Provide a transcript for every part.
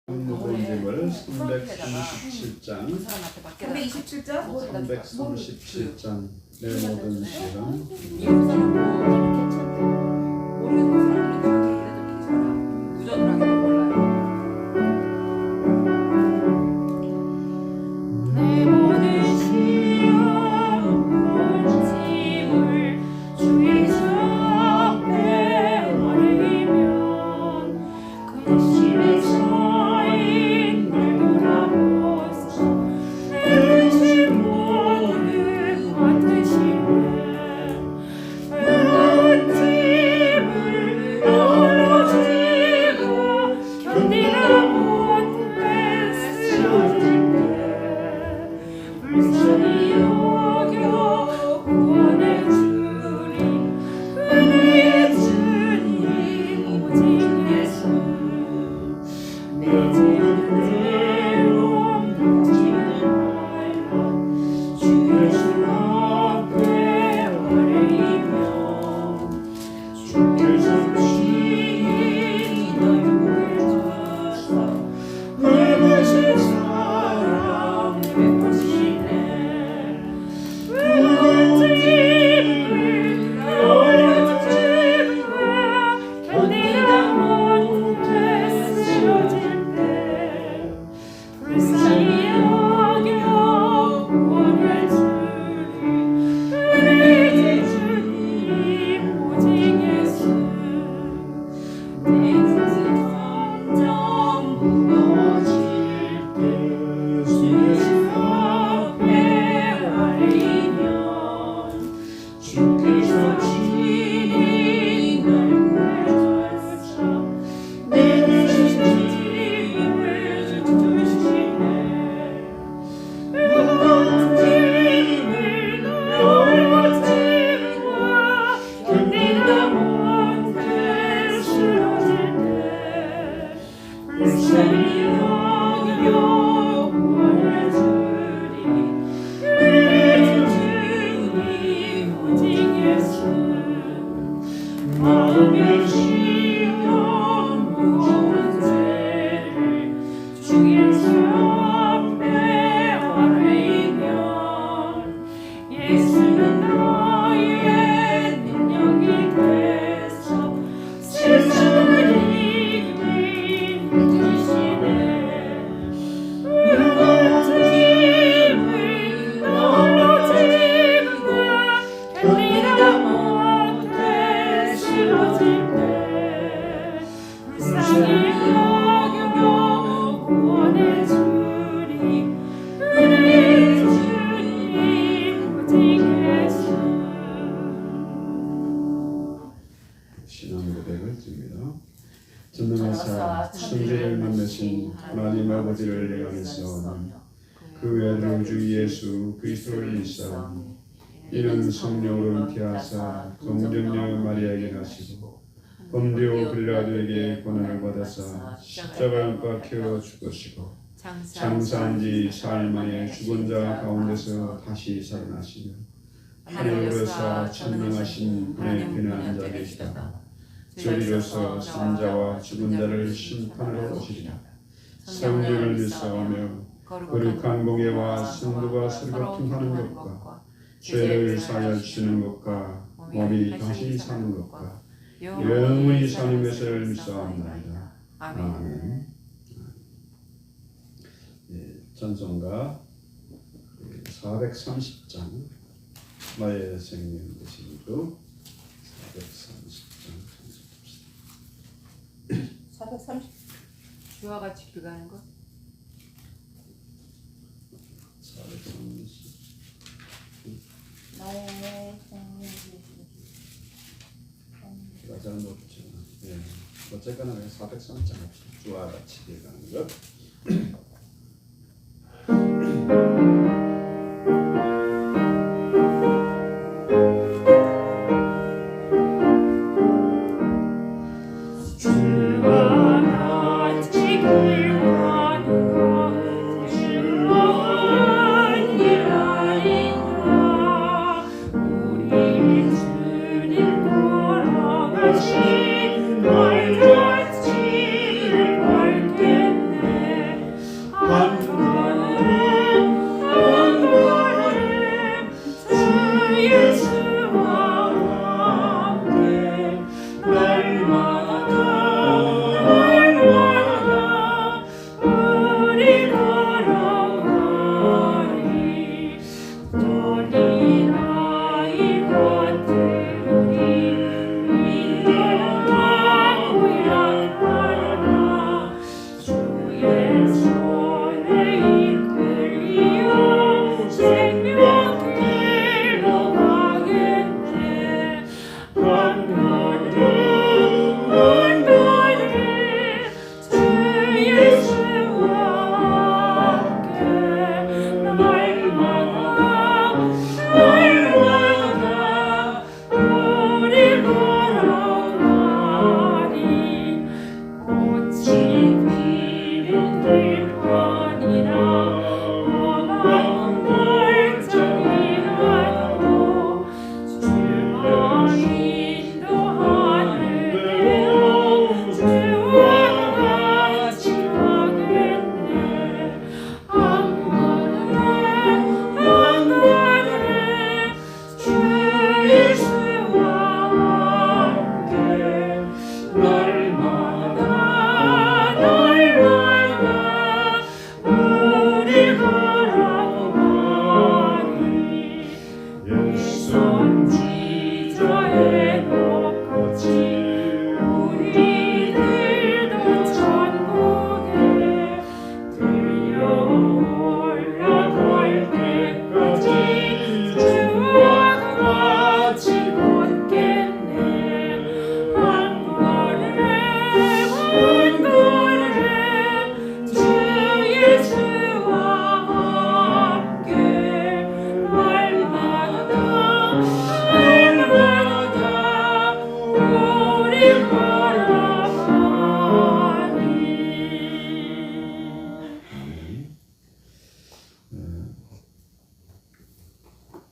본집을 337장 337장 내 모든 시간 전능하사 천지를 만드신 하나님 아버지를 영원했사오니 그 외아들 주 예수 그리스도를 믿사오니 이는 성령으로 잉태하사 동정녀 마리아에게 나시고 본디오 빌라도에게 고난을 받아사 십자가에 못 박혀 죽으시고 장사한 지 사흘 만에 죽은 자 가운데서 다시 살아나시며 하늘로 오르사 천명하신 분의 편에 앉아 계시다가 저리로서 산자와 죽은 자를 심판하러 오시리라. 성령을 믿사오며 거룩한 공예와 성도가 서로 통하는 것과 죄를 사하여 주시는 것과 몸이 다시 사는 것과 영원히 사는 것을 믿사옵나이다. 아멘. 찬송가 430장 나의 생명 되신 주 430 주와 같이 비가는 것? 430 나의 생명 되신 제가 잘 못했죠. 어쨌거나 430장 주와 같이 비가는 것. 주님 걸어가시 날 닿지를 밝겠네.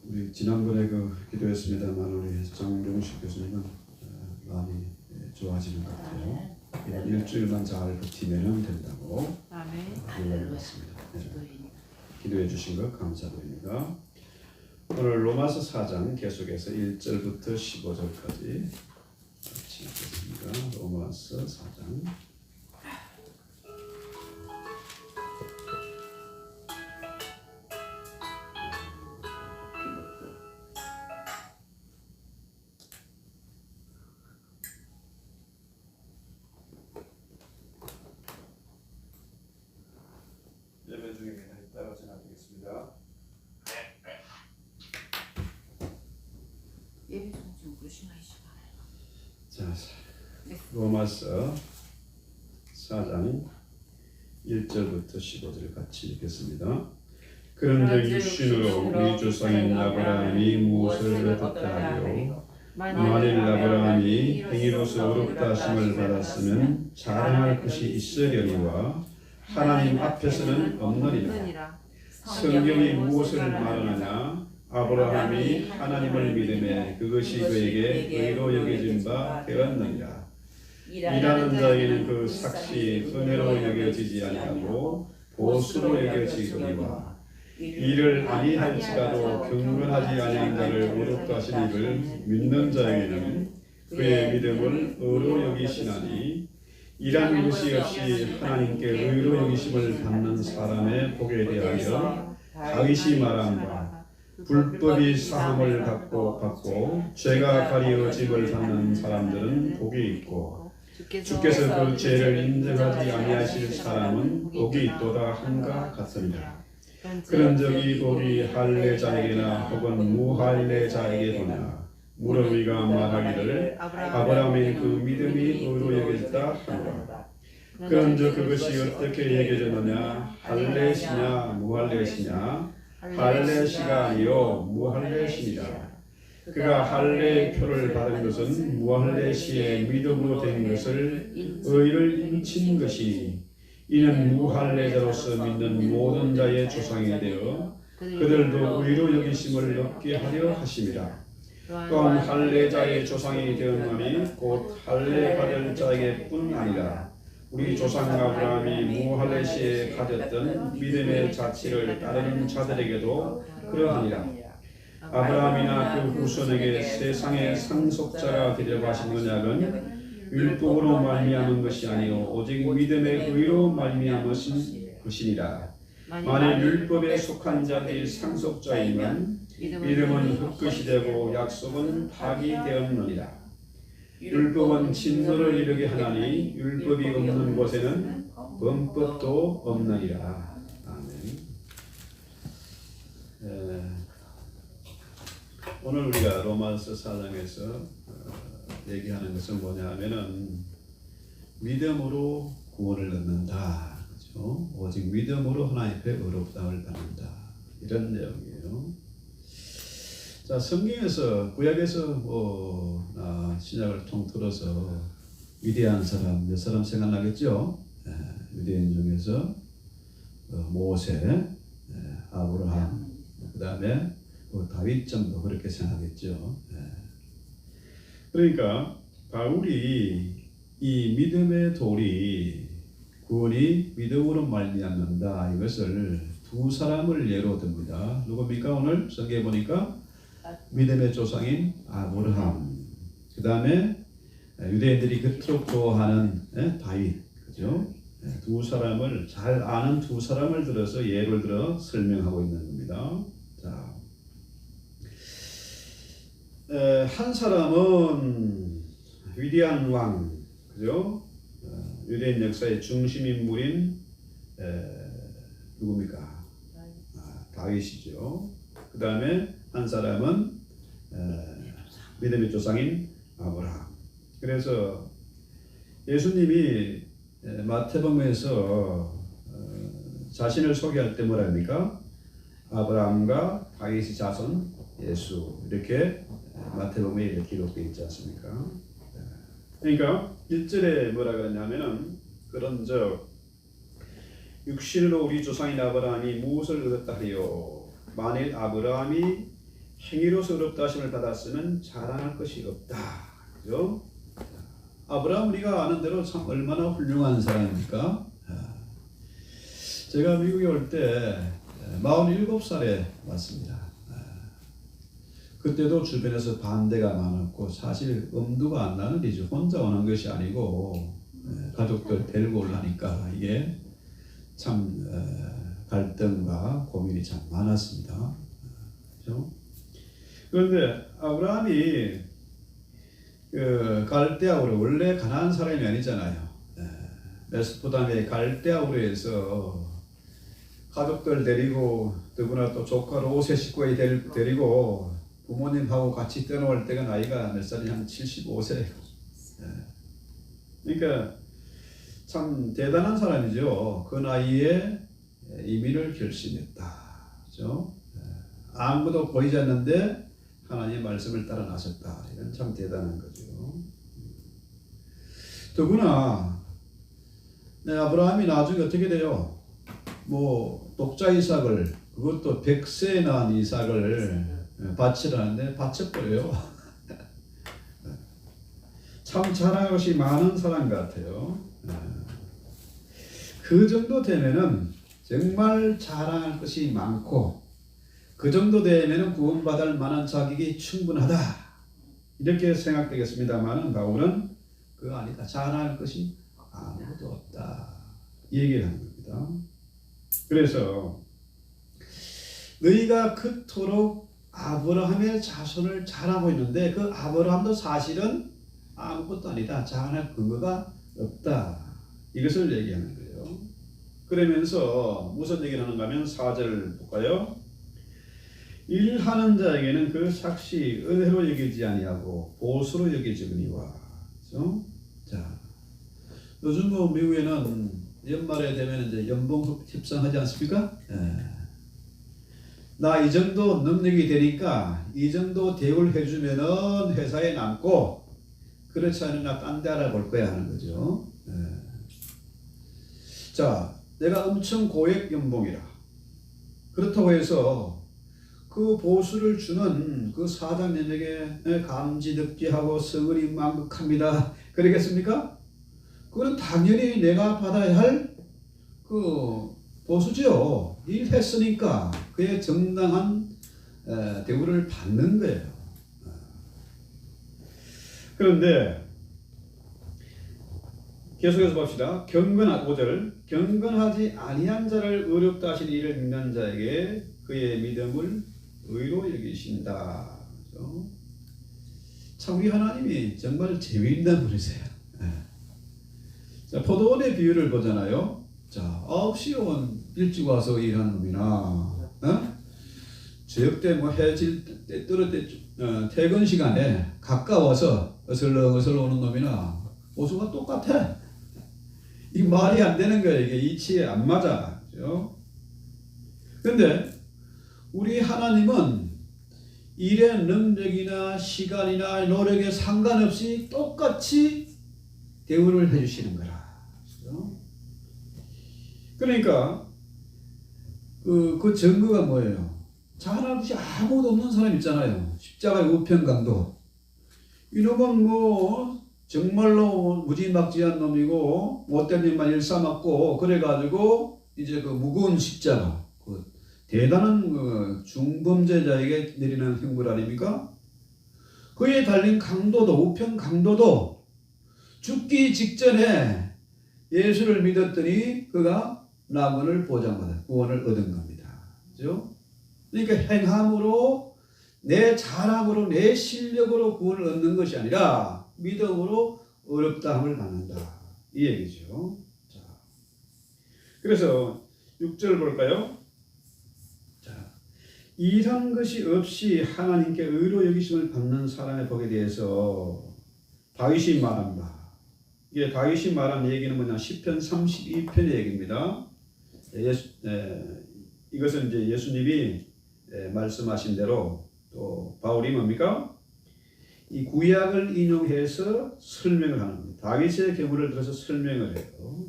우리 지난번에 기도했습니다만 우리 정용식 교수님은 많이 좋아지는 것 같아요. 이번 일주일만 잘 버티면 된다고 알려드렸습니다. 기도해 주신 것 감사드립니다. 오늘 로마서 4장 계속해서 1절부터 15절까지 같이 읽겠습니다. 로마서 4장 예배 중입니다. 이따가 전화드리겠습니다. 예배 좀 무심하시고. 자, 로마서 4장 1절부터 15절 같이 읽겠습니다. 그런즉 육신으로 우리 조상인 아브라함이 무엇을 얻었다 하요 만일 아브라함이 행위로서 의롭다 하심을 받았으면 자랑할 것이 있으려니와 하나님 앞에서는 없느니라. 성경이 무엇을 말하느냐? 아브라함이 하나님을 믿음에 그것이 그에게 의로 여겨진 바 되었느니라. 일하는 자에게는 그 삭시 은혜로 여겨지지 아니하고 보수로 여겨지거니와 일을 아니할지라도 경건하지 아니한 자를 의롭다 하신 이를 믿는 자에게는 그의 믿음을 의로 여기시나니 일하는 것이 없이 하나님께 의로 여기심을 받는 사람의 복에 대하여 다윗이 말한 바 불법이 사함을 받고 죄가 가리워짐을 받는 사람들은 복이 있고 주께서 그 죄를 인정하지 아니하실 사람은 복이 있도다 한가 같습니다. 그런즉 이 복이 할례자에게나 혹은 무할례자에게 도냐 무릇 우리가 말하기를 아브라함의 그 믿음이 의로 여겨졌다 하노라. 그런즉 그것이 어떻게 여겨졌느냐 할례시냐 무할례시냐 할례시가 아니요 무할례시니라. 그가 할례의 표를 받은 것은 무할례시의 믿음으로 된 것을 의를 인친 것이 이는 무할례자로서 믿는 모든 자의 조상이 되어 그들도 의로 여기심을 얻게 하려 하심이라. 또한 할례자의 조상이 되었나니 곧 할례 받을 자에게뿐 아니라 우리 조상 아브라함이 무할례시에 가졌던 믿음의 자치를 따르는 자들에게도 그러하니라. 아브라함이나 그 후손에게 세상의 상속자가 되려고 하신 언약은 율법으로 말미암은 것이 아니요 오직 믿음의 의로 말미암은 것이니라. 만일 율법에 속한 자들이 상속자이면 믿음은 흙끝이 되고 약속은 파기 되었느니라. 율법은 진노를 이르게 하나니 율법이 없는 곳에는 범법도 없느니라. 아멘. 오늘 우리가 로마서 4장에서 얘기하는 것은 뭐냐 하면은 믿음으로 구원을 얻는다. 그렇죠? 오직 믿음으로 하나님 앞에 의롭다함을 받는다. 이런 내용이에요. 자, 성경에서 구약에서 신약을 통틀어서 위대한 사람 몇 사람 생각나겠죠? 유대인 중에서 모세, 아브라함, 그 다음에 다윗 정도 그렇게 생각했죠. 그러니까 바울이 이 믿음의 도리 구원이 믿음으로 말미암는다 이것을 두 사람을 예로 듭니다. 누굽니까? 오늘 성경에 보니까 믿음의 조상인 아브라함, 그 다음에 유대인들이 그토록 좋아하는 다윗, 그죠? 두 사람을 잘 아는 두 사람을 들어서 예를 들어 설명하고 있는 겁니다. 자, 한 사람은 위대한 왕, 그죠? 유대인 역사의 중심 인물인 누굽니까? 다윗이죠. 그 다음에 한 사람은 믿음의 조상인 아브라함. 그래서 예수님이 마태복음에서 자신을 소개할 때 뭐라 합니까? 아브라함과 다윗의 자손 예수 이렇게 마태복음에 이렇게 기록되어 있지 않습니까? 그러니까 1절에 뭐라고 했냐면은 그런즉 육신으로 우리 조상인 아브라함이 무엇을 얻었다 하리요? 만일 아브라함이 행위로서 의롭다 하심을 받았으면 자랑할 것이 없다. 그죠? 아브라함 우리가 아는 대로 참 얼마나 훌륭한 사람입니까? 제가 미국에 올 때 47살에 왔습니다. 그때도 주변에서 반대가 많았고 사실 엄두가 안 나는 일이죠. 혼자 오는 것이 아니고 가족들 데리고 오려니까 이게 참 갈등과 고민이 참 많았습니다. 그렇죠? 그런데 아브라함이 갈대아우르 원래 가난한 사람이 아니잖아요. 메소포타미아의 갈대아우르에서 가족들 데리고 더구나 또 조카 롯의 식구에 데리고 부모님하고 같이 떠나올 때가 나이가 몇 살이 한 75세. 그러니까 참 대단한 사람이죠. 그 나이에 이민을 결심했다. 그렇죠? 아무도 보이지 않는데 하나님의 말씀을 따라 나섰다. 이건 참 대단한 거죠. 더구나 아브라함이 나중에 어떻게 돼요? 뭐 독자 이삭을 그것도 100세에 낳은 이삭을 바치라는데 바쳐버려요. 참 자랑할 것이 많은 사람 같아요. 그 정도 되면은 정말 자랑할 것이 많고 그 정도 되면은 구원받을 만한 자격이 충분하다 이렇게 생각되겠습니다만은 바울은 그거 아니다. 자랑할 것이 아무것도 없다 이 얘기를 하는 겁니다. 그래서 너희가 그토록 아브라함의 자손을 자랑하고 있는데 그 아브라함도 사실은 아무것도 아니다. 자랑할 근거가 없다. 이것을 얘기하는 거예요. 그러면서 무슨 얘기를 하는가 하면 4절 볼까요? 일하는 자에게는 그 삭시 은혜로 여기지 아니하고 보수로 여기지거니와. 그렇죠? 자, 요즘 뭐 미국에는 연말에 되면 이제 연봉 협상하지 않습니까? 나 이 정도 능력이 되니까 이 정도 대우를 해주면은 회사에 남고 그렇지 않으면 나 딴 데 알아볼 거야 하는 거죠. 자, 내가 엄청 고액 연봉이라 그렇다고 해서 그 보수를 주는 그 사장님에게 감지듣기하고 서글이 만극합니다. 그러겠습니까? 그건 당연히 내가 받아야 할 그 보수죠. 일했으니까 그의 정당한 대우를 받는 거예요. 그런데 계속해서 봅시다. 5절 경건하지 아니한 자를 의롭다 하신 이를 믿는 자에게 그의 믿음을 의로 여기신다. 그렇죠? 참 우리 하나님이 정말 재미있는 분이세요. 자, 포도원의 비유를 보잖아요. 자, 9시에 일찍 와서 일하는 놈이나 저녁 때 뭐 해질 때 떨어 때 퇴근 시간에 가까워서 어슬렁어슬렁 오는 놈이나 모습은 똑같아. 이 말이 안 되는 거야. 이게 이치에 안 맞아. 그죠? 근데 우리 하나님은 일의 능력이나 시간이나 노력에 상관없이 똑같이 대우를 해주시는 거라. 그죠? 그러니까 그 증거가 뭐예요? 잘하듯이 아무도 없는 사람 있잖아요. 십자가의 우편강도. 이놈은 뭐 정말로 무지막지한 놈이고 못된 일만 일삼았고 그래가지고 이제 그 무거운 십자가 그 대단한 그 중범죄자에게 내리는 형벌 아닙니까? 그에 달린 강도도 우편 강도도 죽기 직전에 예수를 믿었더니 그가 남원을 보장받아 구원을 얻은 겁니다. 그죠? 그러니까 행함으로 내 자랑으로 내 실력으로 구원을 얻는 것이 아니라 믿음으로 어렵다함을 받는다. 이 얘기죠. 자, 그래서 6절 볼까요? 자, 이런 것이 없이 하나님께 의로 여기심을 받는 사람의 복에 대해서 다윗이 말한다. 이게 다윗이 말한 얘기는 뭐냐? 시편 32편의 얘기입니다. 이것은 이제 예수님이 말씀하신 대로 또 바울이 뭡니까? 이 구약을 인용해서 설명을 하는 겁니다. 다윗의 경우를 들어서 설명을 해요.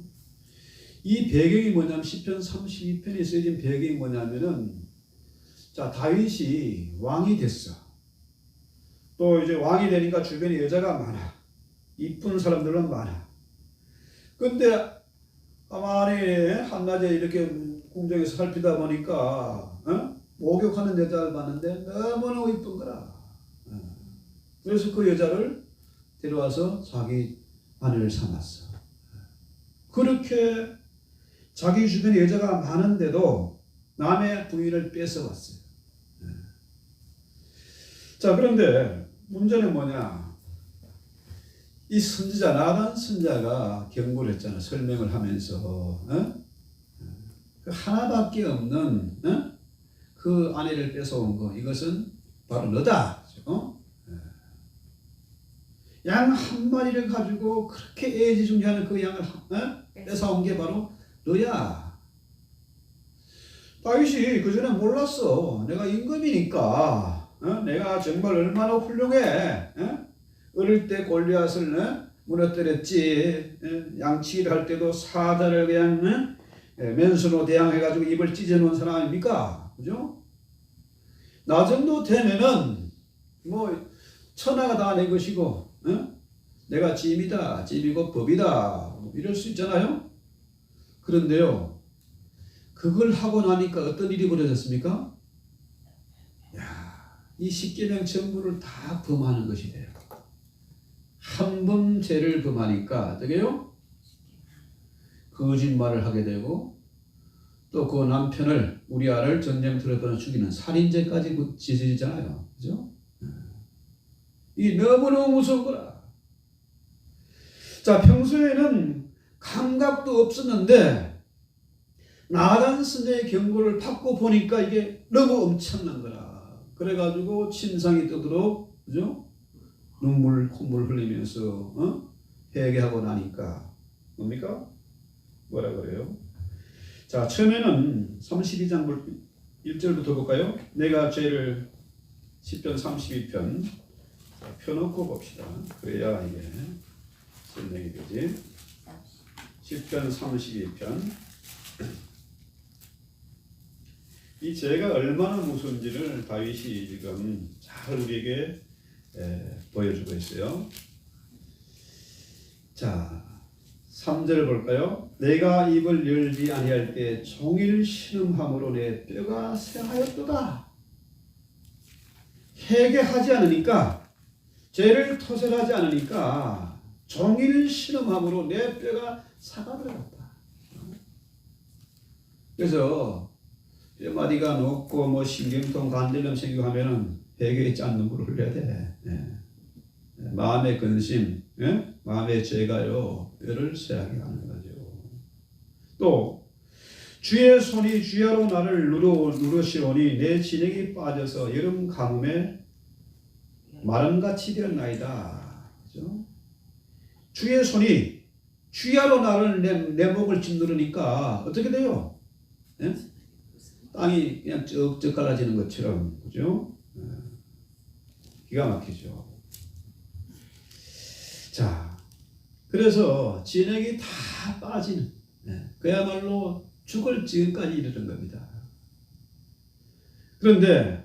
이 배경이 뭐냐면 시편 32편에 쓰여진 배경이 뭐냐면은 자 다윗이 왕이 됐어. 또 이제 왕이 되니까 주변에 여자가 많아. 이쁜 사람들은 많아. 근데 가만히 한낮에 이렇게 궁정에서 살피다 보니까 목욕하는 여자를 봤는데 너무너무 이쁜 거라. 그래서 그 여자를 데려와서 자기 아내를 삼았어. 그렇게 자기 주변에 여자가 많은데도 남의 부인을 뺏어왔어요. 자, 그런데 문제는 뭐냐? 이 선지자, 나단 선지자가 경고를 했잖아. 설명을 하면서 그 하나밖에 없는 그 아내를 뺏어온 거, 이것은 바로 너다. 양 한 마리를 가지고 그렇게 애지중지하는 그 양을 뺏어온 게 바로 너야. 다윗이 그 전에 몰랐어. 내가 임금이니까 내가 정말 얼마나 훌륭해. 어릴 때 골리앗을 무너뜨렸지. 양치기를 할 때도 사자를 그냥 맨손으로 대항해가지고 입을 찢어놓은 사람 아닙니까? 그죠? 나 정도 되면은 뭐 천하가 다 내 것이고 내가 짐이다, 짐이고 법이다 이럴 수 있잖아요. 그런데요, 그걸 하고 나니까 어떤 일이 벌어졌습니까? 이 십계명 전부를 다 범하는 것이 돼요. 한 번 죄를 범하니까 어떻게요? 거짓말을 하게 되고 또 그 남편을 우리아를 전쟁터로 보내 죽이는 살인죄까지 지어지잖아요. 그죠? 이 너무너무 무서운 거라. 자, 평소에는 감각도 없었는데 나단 선지자의 경고를 받고 보니까 이게 너무 엄청난 거라. 그래가지고 침상이 뜨도록, 그죠? 눈물, 콧물 흘리면서 회개하고 나니까 뭡니까? 뭐라 그래요? 자, 처음에는 32장 1절부터 볼까요? 내가 죄를 시편 32편 펴놓고 봅시다. 그래야 이게 설명이 되지. 시편 32편. 이 죄가 얼마나 무서운지를 다윗이 지금 잘 우리에게 보여주고 있어요. 자, 3절 볼까요? 내가 입을 열지 아니할 때 종일 신음함으로 내 뼈가 쇠하였도다. 회개하지 않으니까, 죄를 토설하지 않으니까 종일 신음함으로 내 뼈가 사가버렸다. 그래서 뼈마디가 녹고 뭐 신경통, 간질염 생기고 하면은 회개했지 않는 물을 흘려야 돼. 마음의 근심, 마음의 죄가요 뼈를 쇠하게 하는 거죠. 또 주의 손이 주야로 나를 누르시오니 내 진액이 빠져서 여름 가뭄에 마름같이 되었나이다. 그죠? 주의 손이 주야로 나를 내 목을 짓누르니까 어떻게 돼요? 예? 땅이 그냥 쩍쩍 갈라지는 것처럼, 그죠? 기가 막히죠. 자, 그래서 진액이 다 빠지는, 그야말로 죽을 지경까지 이르는 겁니다. 그런데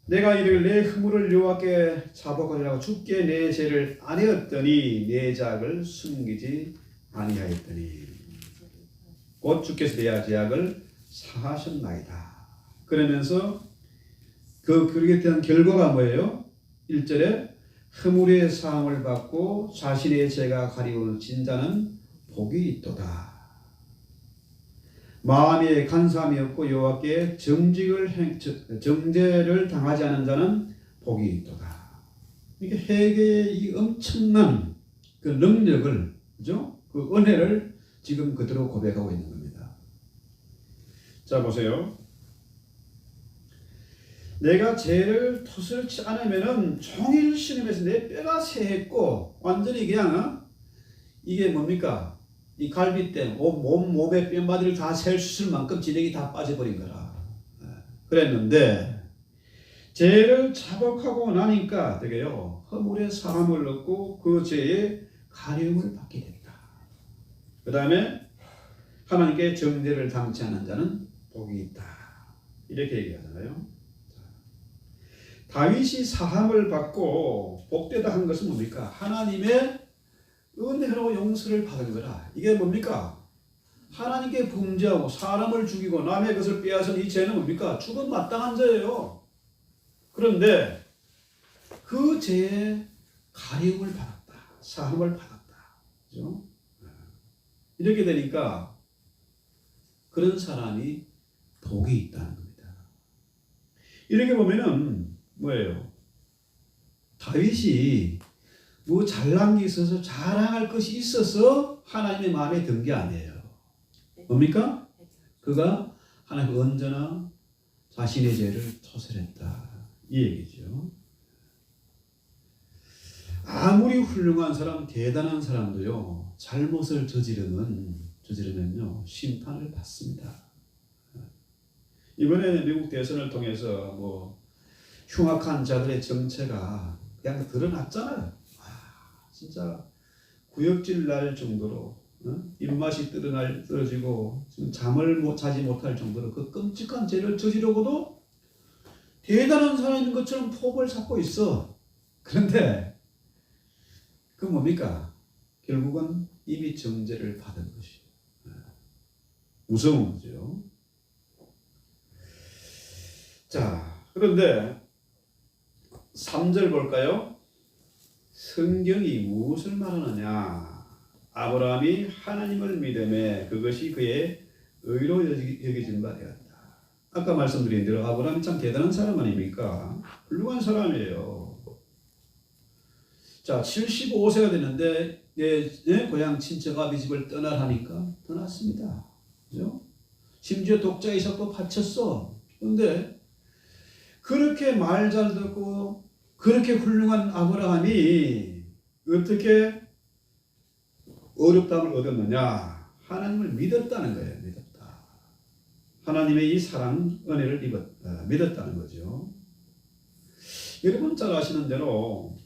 내가 이를 내 허물을 여호와께 자복하리라고 주께 내 죄를 아뢰었더니 내 죄악을 숨기지 아니하였더니 곧 주께서 내 죄악을 사하셨나이다. 그러면서 그렇게 된 결과가 뭐예요? 1절에 허물의 사함을 받고 자신의 죄가 가리운 진자는 복이 있도다. 마음에 간사함이 없고 여호와께 정죄를 당하지 않은 자는 복이 있도다. 이게 회개의 이 엄청난 그 능력을, 그죠? 그 은혜를 지금 그대로 고백하고 있는 겁니다. 자, 보세요. 내가 죄를 토설치 않으면은 종일 신음해서 내 뼈가 새했고 완전히 그냥 이게 뭡니까? 이 갈비뼈, 몸의 뼈마디를 다 셀 수 있을 만큼 진액이 다 빠져버린 거라. 그랬는데 죄를 자복하고 나니까 되게요. 허물의 사함을 얻고 그 죄의 가려움을 받게 된다. 그 다음에 하나님께 정죄를 당치 않은 자는 복이 있다. 이렇게 얘기하잖아요. 다윗이 사함을 받고 복되다 한 것은 뭡니까? 하나님의 은혜로 용서를 받은 거라. 이게 뭡니까? 하나님께 범죄하고 사람을 죽이고 남의 것을 빼앗은 이 죄는 뭡니까? 죽음 마땅한 죄예요. 그런데 그 죄에 가려움을 받았다. 사함을 받았다. 그죠? 이렇게 되니까 그런 사람이 복이 있다는 겁니다. 이렇게 보면은 뭐예요? 다윗이 뭐 잘난 게 있어서 자랑할 것이 있어서 하나님의 마음에 든 게 아니에요. 뭡니까? 그가 하나님 언제나 자신의 죄를 토설했다. 이 얘기죠. 아무리 훌륭한 사람, 대단한 사람도요, 잘못을 저지르면요, 심판을 받습니다. 이번에 미국 대선을 통해서 뭐 흉악한 자들의 정체가 그냥 드러났잖아요. 진짜 구역질 날 정도로 입맛이 떨어지고 지금 잠을 자지 못할 정도로 그 끔찍한 죄를 저지르고도 대단한 사람인 것처럼 포부를 잡고 있어. 그런데 그 뭡니까? 결국은 이미 정죄를 받은 것이 무서운 거죠. 자, 그런데 3절 볼까요? 성경이 무엇을 말하느냐? 아브라함이 하나님을 믿음에 그것이 그의 의로 여겨진 바 되었다. 아까 말씀드린 대로 아브라함이 참 대단한 사람 아닙니까? 훌륭한 사람이에요. 자, 75세가 됐는데 내 고향 친척 아비 집을 떠나라니까 떠났습니다. 그죠? 심지어 독자 이삭도 바쳤어. 그런데 그렇게 말 잘 듣고 그렇게 훌륭한 아브라함이 어떻게 어렵다함을 얻었느냐? 하나님을 믿었다는 거예요. 믿었다. 하나님의 이 사랑, 은혜를 믿었다는 거죠. 여러분 잘 아시는 대로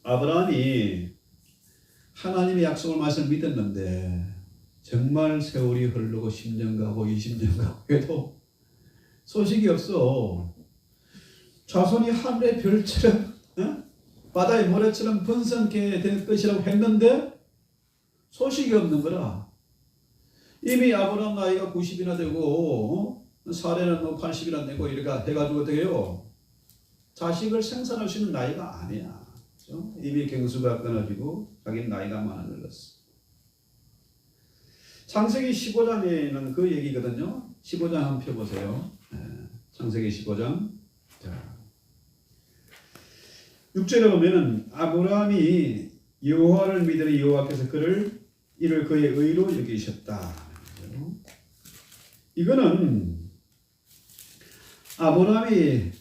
아브라함이 하나님의 약속을 말씀 믿었는데 정말 세월이 흐르고 10년 가고 20년 가고 해도 소식이 없어. 자손이 하늘의 별처럼 바다의 모래처럼 번성케 될 것이라고 했는데 소식이 없는 거라. 이미 아브라함 나이가 90이나 되고 사례는 뭐 80이나 되고 이렇게 해가지고 어떻게 해요? 자식을 생산할 수 있는 나이가 아니야. 그렇죠? 이미 경수가 끊어지고 자기 나이가 많아 늙었어. 창세기 15장에는 그 얘기거든요. 15장 한번 펴보세요. 창세기 15장. 자. 6절에 보면은 아브라함이 여호와를 믿으니 여호와께서 이를 그의 의로 여기셨다. 이거는 아브라함이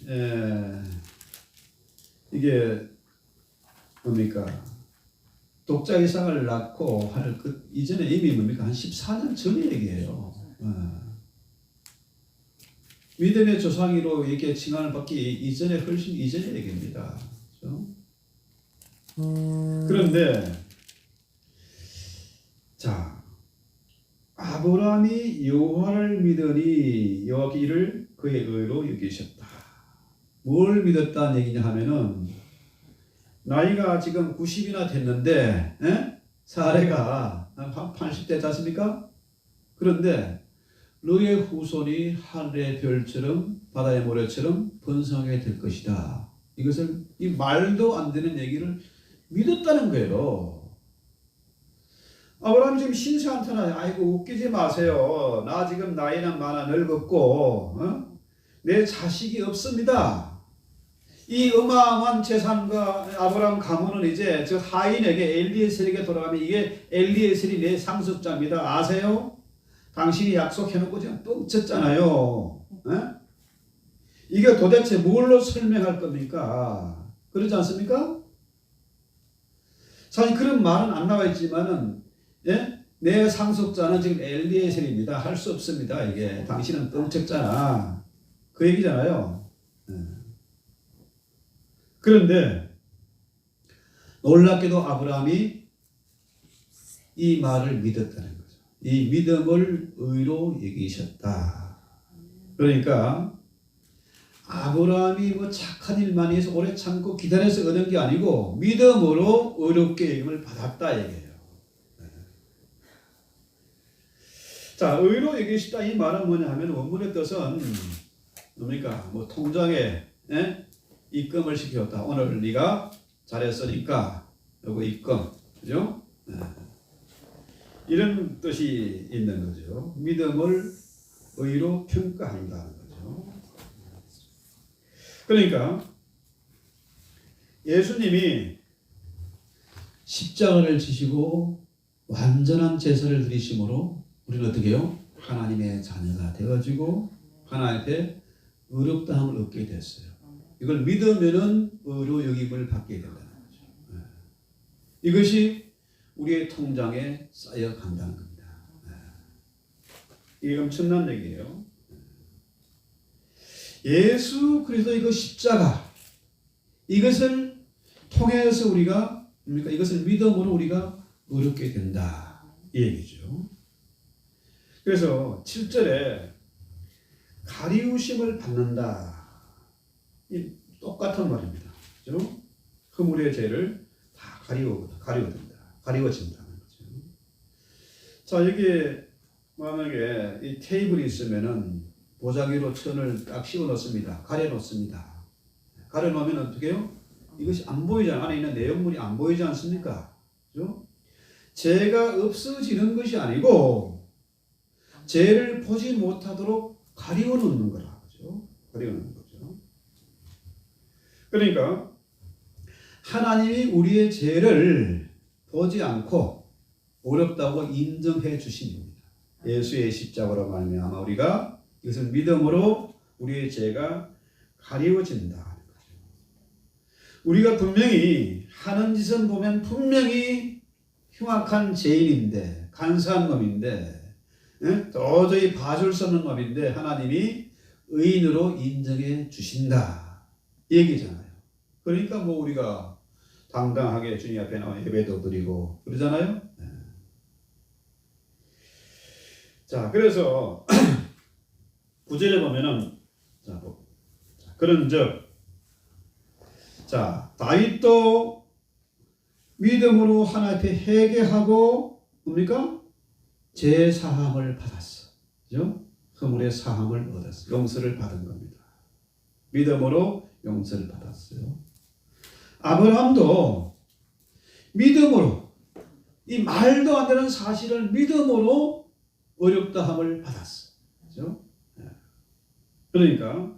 이게 뭡니까? 독자 이삭을 낳고 할 그 이전에 이미 뭡니까? 한 14년 전 얘기예요. 믿음의 조상이로 이렇게 칭함을 받기 이전에 훨씬 이전의 얘기입니다. 그렇죠? 그런데 자, 아브라함이 여호와를 믿으니 여호와께 이를 그의 의로 여기셨다. 뭘 믿었다는 얘기냐 하면은 나이가 지금 90이나 됐는데 사례가 한 80대 되지 않습니까? 그런데 너의 후손이 하늘의 별처럼 바다의 모래처럼 번성하게 될 것이다. 이것을 이 말도 안 되는 얘기를 믿었다는 거예요. 아브라함 지금 신세한테나 아이고 웃기지 마세요. 나 지금 나이는 많아 늙었고 내 자식이 없습니다. 이 어마어마한 재산과 아브라함 가문은 이제 저 하인에게 엘리에셀에게 돌아가면 이게 엘리에셀이 내 상속자입니다. 아세요? 당신이 약속해놓고 지금 뻥쳤잖아요. 이게 도대체 뭘로 설명할 겁니까? 그렇지 않습니까? 사실 그런 말은 안 나와 있지만은 내 상속자는 지금 엘리에셀입니다. 할 수 없습니다. 이게 당신은 뻥쳤잖아. 그 얘기잖아요. 그런데 놀랍게도 아브라함이 이 말을 믿었다는 거죠. 이 믿음을 의로 여기셨다. 그러니까 아브라함이 뭐 착한 일만 해서 오래 참고 기다려서 얻은 게 아니고 믿음으로 의롭게 여김을 받았다 얘기예요. 자, 의로 여기시다 이 말은 뭐냐 하면 원문의 뜻은 뭡니까? 뭐 통장에 입금을 시켰다. 오늘 네가 잘했으니까 요거 입금, 그죠? 이런 뜻이 있는 거죠. 믿음을 의로 평가한다는 거죠. 그러니까 예수님이 십자가를 지시고 완전한 제사를 드리심으로 우리는 어떻게 해요? 하나님의 자녀가 되어지고 하나님께 의롭다함을 얻게 됐어요. 이걸 믿으면은 의로 여김을 받게 된다는 거죠. 이것이 우리의 통장에 쌓여 간다는 겁니다. 이게 엄청난 얘기예요. 예수 그리스도 이거 십자가 이것을 통해서 우리가 이것을 믿음으로 우리가 의롭게 된다 이 얘기죠. 그래서 7절에 가리우심을 받는다. 이 똑같은 말입니다. 그죠? 허물의 죄를 다 가리워진다는 거죠. 자, 여기에 만약에 이 테이블이 있으면은 보자기로 천을 딱 씌워 놓습니다. 가려 놓습니다. 가려 놓으면 어떻게 해요? 이것이 안 보이잖아요. 안에 있는 내용물이 안 보이지 않습니까? 그죠? 죄가 없어지는 것이 아니고 죄를 보지 못하도록 가리워 놓는 거라. 그죠? 가리워 놓는 거죠. 그러니까 하나님이 우리의 죄를 보지 않고 어렵다고 인정해 주신 겁니다. 예수의 십자가로 말미암아 우리가 이것을 믿음으로 우리의 죄가 가리워진다. 우리가 분명히 하는 짓은 보면 분명히 흉악한 죄인인데 간사한 놈인데 도저히 봐줄 수 없는 놈인데 하나님이 의인으로 인정해 주신다 이 얘기잖아요. 그러니까 뭐 우리가 당당하게 주님 앞에 나와 예배도 드리고 그러잖아요. 자, 그래서 9절에 보면은 그런즉 자, 다윗도 믿음으로 하나님 앞에 회개하고 뭡니까? 죄 사함을 받았어. 그죠? 허물의 사함을 얻었어. 용서를 받은 겁니다. 믿음으로 용서를 받았어요. 아브라함도 믿음으로 이 말도 안 되는 사실을 믿음으로 어렵다함을 받았어. 그죠? 그러니까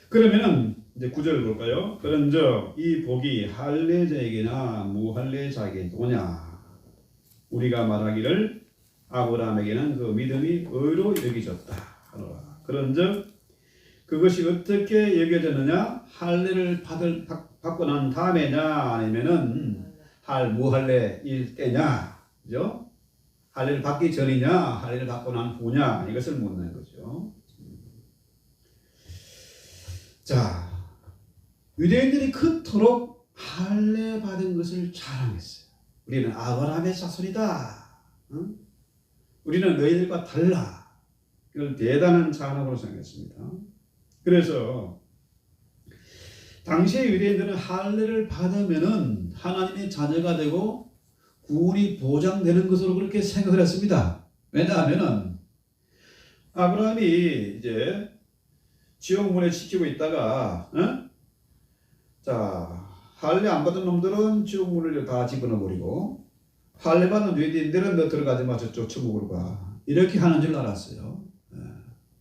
그러면은 이제 9절 볼까요? 그런즉 이 복이 할례자에게나 무할례자에게 오냐? 우리가 말하기를 아브라함에게는 그 믿음이 의로 여겨졌다 하노라. 그런즉 그것이 어떻게 여겨졌느냐? 할례를 받고 난 다음에냐 아니면은 무할례일 때냐, 그죠? 할례를 받기 전이냐, 할례를 받고 난 후냐, 이것을 묻는 거죠. 자, 유대인들이 그토록 할례 받은 것을 자랑했어요. 우리는 아브라함의 자손이다. 응? 우리는 너희들과 달라. 이걸 대단한 자랑으로 생각했습니다. 그래서 당시의 유대인들은 할례를 받으면은 하나님의 자녀가 되고 구원이 보장되는 것으로 그렇게 생각을 했습니다. 왜냐하면은 아브라함이 이제 지옥문에 지키고 있다가 자, 할례 안 받은 놈들은 지옥문을 다 집어넣어 버리고 할례 받은 유대인들은 너 들어가지 마, 저쪽 천국으로 가, 이렇게 하는 줄 알았어요.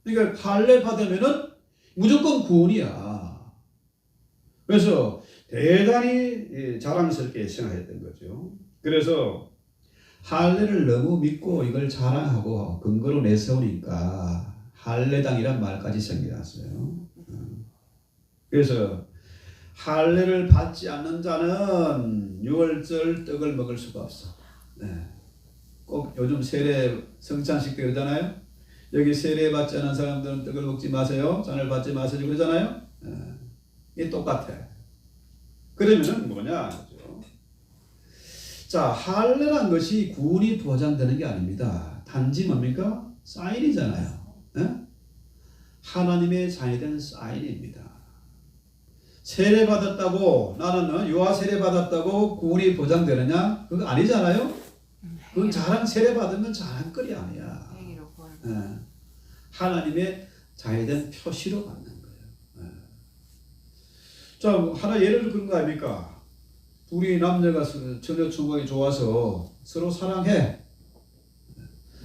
그러니까 할례 받으면은 무조건 구원이야. 그래서 대단히 자랑스럽게 생각했던 거죠. 그래서 할례를 너무 믿고 이걸 자랑하고 근거로 내세우니까 할례당이란 말까지 생겨났어요. 그래서 할례를 받지 않는 자는 유월절 떡을 먹을 수가 없어. 꼭 요즘 세례 성찬식 때 그러잖아요. 여기 세례 받지 않은 사람들은 떡을 먹지 마세요, 잔을 받지 마세요 그러잖아요. 이게 똑같아. 그러면은 뭐냐? 자, 할례란 것이 구원이 보장되는 게 아닙니다. 단지 뭡니까? 사인이잖아요. 하나님의 자녀된 사인입니다. 세례 받았다고 나는 유아 세례 받았다고 구원이 보장되느냐? 그거 아니잖아요. 그건 자랑, 세례 받으면 자랑거리 아니야. 하나님의 자녀된 표시로 받는 거예요. 자, 하나 예를 그런 거 아닙니까? 둘이 남녀가 처녀 총각이 좋아서 서로 사랑해.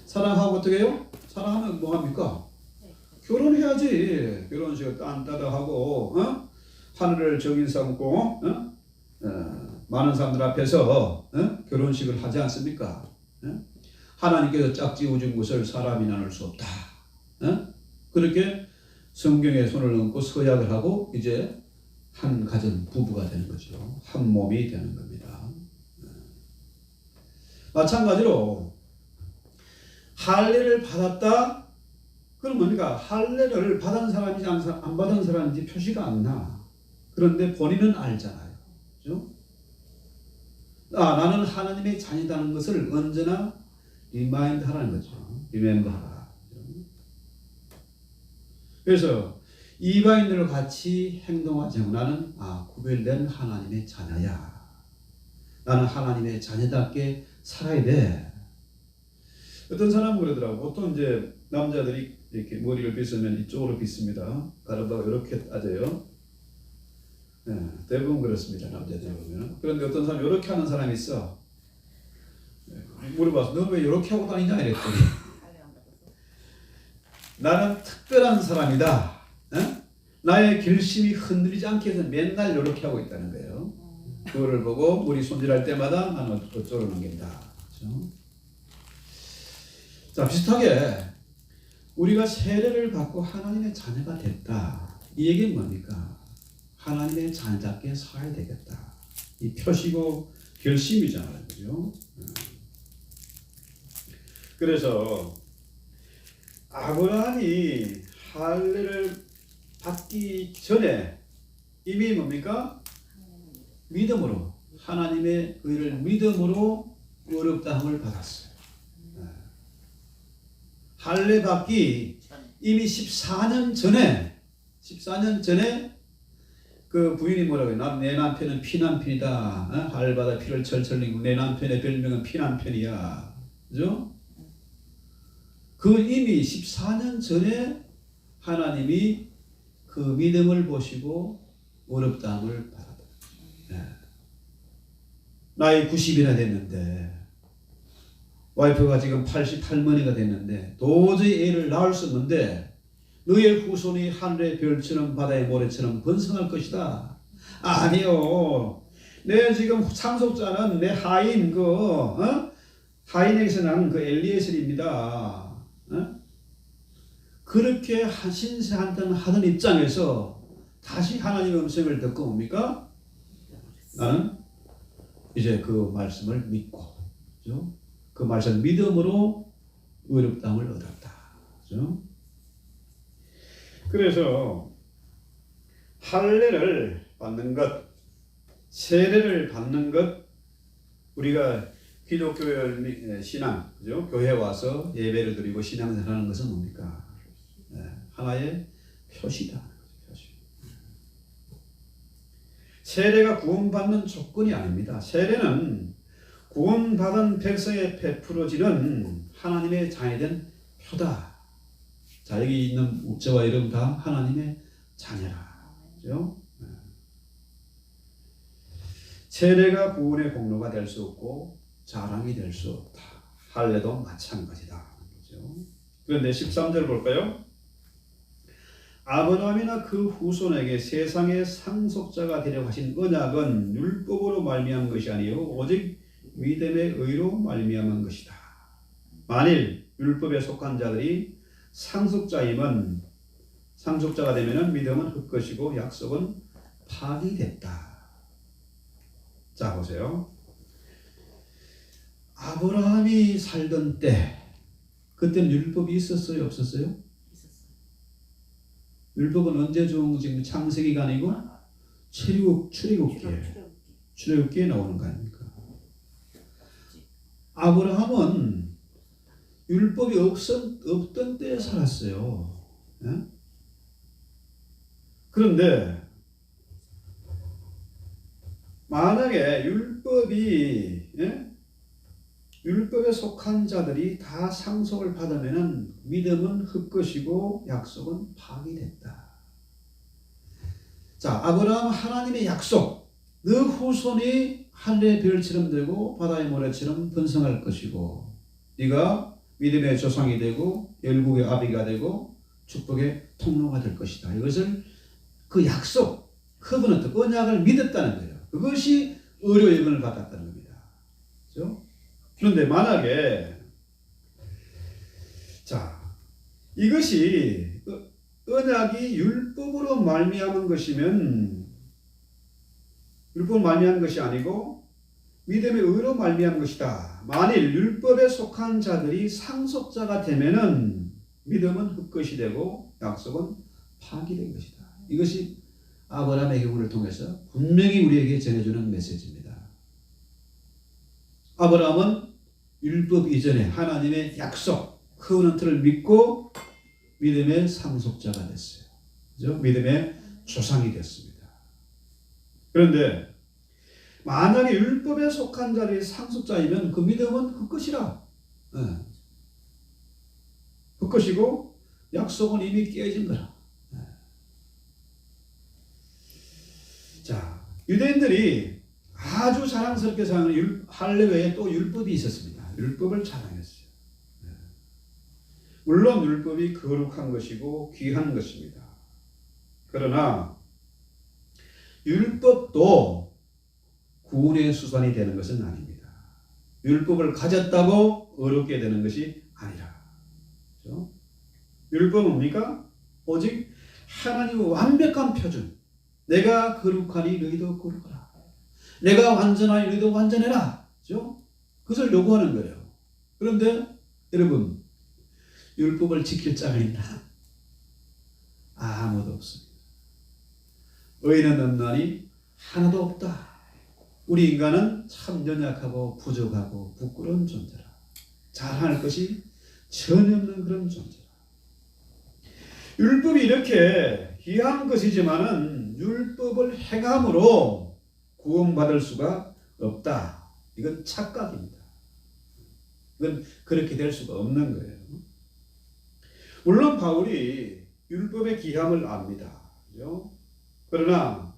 사랑하고 어떻게 해요? 사랑하면 뭐 합니까? 결혼해야지. 결혼식 딴따다하고 하늘을 정인 삼고 많은 사람들 앞에서 결혼식을 하지 않습니까? 하나님께서 짝지어준 것을 사람이 나눌 수 없다. 그렇게 성경에 손을 얹고 서약을 하고 이제 한 가정 부부가 되는 거죠. 한 몸이 되는 겁니다. 마찬가지로 할례를 받았다. 그럼 뭡니까? 할례를 받은 사람인지 안 받은 사람인지 표시가 안 나. 그런데 본인은 알잖아요. 그렇죠? 나는 하나님의 자녀다는 것을 언제나 리마인드 하라는 거죠. 리멤버 하라. 그래서 이방인들과 같이 행동하지 않고 나는 구별된 하나님의 자녀야. 나는 하나님의 자녀답게 살아야 돼. 어떤 사람은 그러더라고. 보통 이제 남자들이 이렇게 머리를 빗으면 이쪽으로 빗습니다. 가르다가 이렇게 따져요. 대부분 그렇습니다. 남자들 보면. 그런데 어떤 사람 이렇게 하는 사람이 있어. 물어봐서 너 왜 이렇게 하고 다니냐 이랬더니 나는 특별한 사람이다. 나의 결심이 흔들리지 않게 해서 맨날 이렇게 하고 있다는 거예요. 그거를 보고 우리 손질할 때마다 나는 어쩌로 넘긴다. 그렇죠? 자, 비슷하게 우리가 세례를 받고 하나님의 자녀가 됐다. 이 얘기는 뭡니까? 하나님의 자녀답게 살아야 되겠다. 이 표시고 결심이잖아요. 그죠? 그래서 아브라함이 할례를 받기 전에 이미 뭡니까? 믿음으로, 하나님의 의를 믿음으로 의롭다함을 받았어요. 할례 받기 이미 14년 전에 그 부인이 뭐라고 해요? 내 남편은 피난편이다. 할례받아 피를 철철 흘리고 내 남편의 별명은 피난편이야. 그죠? 그 이미 14년 전에 하나님이 그 믿음을 보시고 의롭다함을 받았다. 나이 90이나 됐는데 와이프가 지금 80 할머니가 됐는데 도저히 애를 낳을 수 없는데 너의 후손이 하늘의 별처럼 바다의 모래처럼 번성할 것이다. 아니요. 내 지금 상속자는 내 하인 하인에게서 난 그 엘리에셀입니다. 어? 그렇게 신세한탄 하던 입장에서 다시 하나님의 음성을 듣고 뭡니까? 나는 이제 그 말씀을 믿고, 그죠? 그 말씀 믿음으로 의롭다함을 얻었다. 그죠? 그래서 할례를 받는 것, 세례를 받는 것, 우리가 기독교 신앙, 그죠? 교회 와서 예배를 드리고 신앙생활하는 것은 뭡니까? 하나의 표시다. 표시. 세례가 구원받는 조건이 아닙니다. 세례는 구원받은 백성에 베풀어지는 하나님의 자녀된 표다. 자, 여기 있는 저와 여러분 다 하나님의 자녀라. 그죠? 세례가 구원의 공로가 될 수 없고 자랑이 될 수 없다. 할례도 마찬가지다. 그죠? 그런데 13절 볼까요? 아브라함이나 그 후손에게 세상의 상속자가 되려 하신 언약은 율법으로 말미암은 것이 아니요 오직 믿음의 의로 말미암은 것이다. 만일 율법에 속한 자들이 상속자임은 상속자가 되면은 믿음은 헛것이고 약속은 파기됐다. 자, 보세요. 아브라함이 살던 때 그때는 율법이 있었어요, 없었어요? 있었어요. 율법은 언제 좋은 거 지금 창세기가 아니고 출애굽기에 나오는 거 아닙니까? 아브라함은 율법이 없던 때에 살았어요. 예? 그런데 만약에 율법에 속한 자들이 다 상속을 받으면은 믿음은 헛것이고 약속은 파기됐다. 자, 아브라함 하나님의 약속, 너 후손이 하늘의 별처럼 되고 바다의 모래처럼 번성할 것이고 네가 믿음의 조상이 되고 열국의 아비가 되고 축복의 통로가 될 것이다. 이것을 그 약속, 커버넌트, 언약을 믿었다는 거예요. 그것이 의료 예언을 받았다는 겁니다. 그렇죠? 그런데 만약에 자, 이것이 언약이 율법으로 말미암은 것이면 율법으로 말미암은 것이 아니고 믿음의 의로 말미암은 것이다. 만일 율법에 속한 자들이 상속자가 되면은 믿음은 헛것이 되고 약속은 파기된 것이다. 이것이 아브라함의 경우를 통해서 분명히 우리에게 전해주는 메시지입니다. 아브라함은 율법 이전에 하나님의 약속, 커ቨ넌트를 믿고 믿음의 상속자가 됐어요. 그죠? 믿음의 조상이 됐습니다. 그런데 만약에 율법에 속한 자들이 상속자이면 그 믿음은 헛것이라. 헛것이고 약속은 이미 깨진 거라. 자, 유대인들이 아주 자랑스럽게 사용하는 할례 외에 또 율법이 있었습니다. 율법을 자랑했어요. 물론 율법이 거룩한 것이고 귀한 것입니다. 그러나 율법도 구원의 수단이 되는 것은 아닙니다. 율법을 가졌다고 어렵게 되는 것이 아니라. 그렇죠? 율법은 뭡니까? 오직 하나님의 완벽한 표준. 내가 거룩하니 너희도 거룩하라. 내가 완전하니 너희도 완전해라. 그렇죠? 그것을 요구하는 거예요. 그런데 여러분, 율법을 지킬 자가 있나? 아무도 없습니다. 의인은 없나니 하나도 없다. 우리 인간은 참 연약하고 부족하고 부끄러운 존재라. 잘할 것이 전혀 없는 그런 존재라. 율법이 이렇게 귀한 것이지만은 율법을 행함으로 구원받을 수가 없다. 이건 착각입니다. 이건 그렇게 될 수가 없는 거예요. 물론 바울이 율법의 귀함을 압니다. 그렇죠? 그러나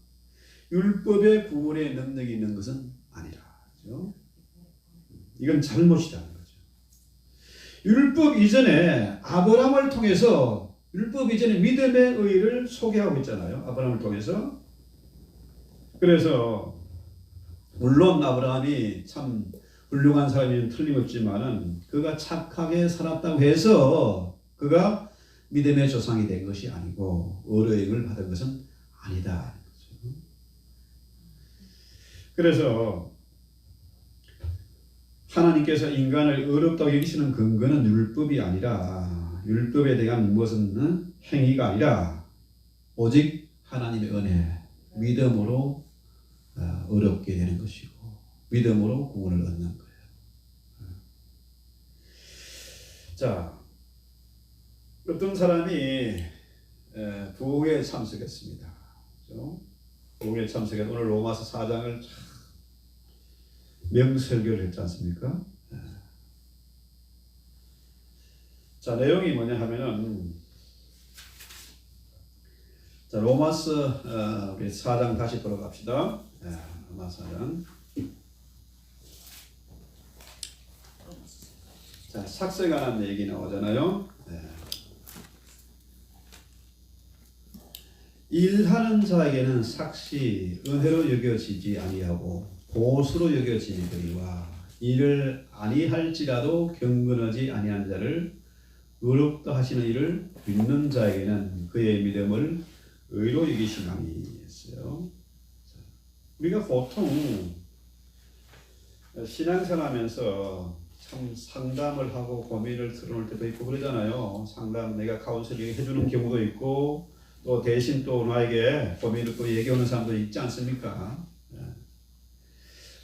율법의 구원의 능력이 있는 것은 아니라. 그렇죠? 이건 잘못이라는 거죠. 율법 이전에 아브라함을 통해서 율법 이전에 믿음의 의를 소개하고 있잖아요. 아브라함을 통해서. 그래서 물론 아브라함이 참 훌륭한 사람이면 틀림없지만은 그가 착하게 살았다고 해서 그가 믿음의 조상이 된 것이 아니고 의로움을 받은 것은 아니다. 그래서 하나님께서 인간을 의롭다고 여기시는 근거는 율법이 아니라 율법에 대한 무엇은 행위가 아니라 오직 하나님의 은혜, 믿음으로 의롭게 되는 것이고 믿음으로 구원을 얻는 거예요. 자, 어떤 사람이 부흥에 참석했습니다. 그렇죠? 부흥에 참석해서 오늘 로마서 4장을 명설교를 했지 않습니까? 자, 내용이 뭐냐 하면은 자, 로마서 우리 4장 다시 보러 갑시다. 로마 4장. 자, 삭스에 관한 얘기 나오잖아요. 일하는 자에게는 삭시 은혜로 여겨지지 아니하고 보수로 여겨지니거니와 이를 아니할지라도 경건하지 아니한 자를 의롭다 하시는 이를 믿는 자에게는 그의 믿음을 의로 여기시나니 했어요. 우리가 보통 신앙생활하면서 참 상담을 하고 고민을 털어놓을 때도 있고 그러잖아요. 상담 내가 카운셀링 해주는 경우도 있고 또 대신 또 나에게 고민을 또 얘기하는 사람도 있지 않습니까?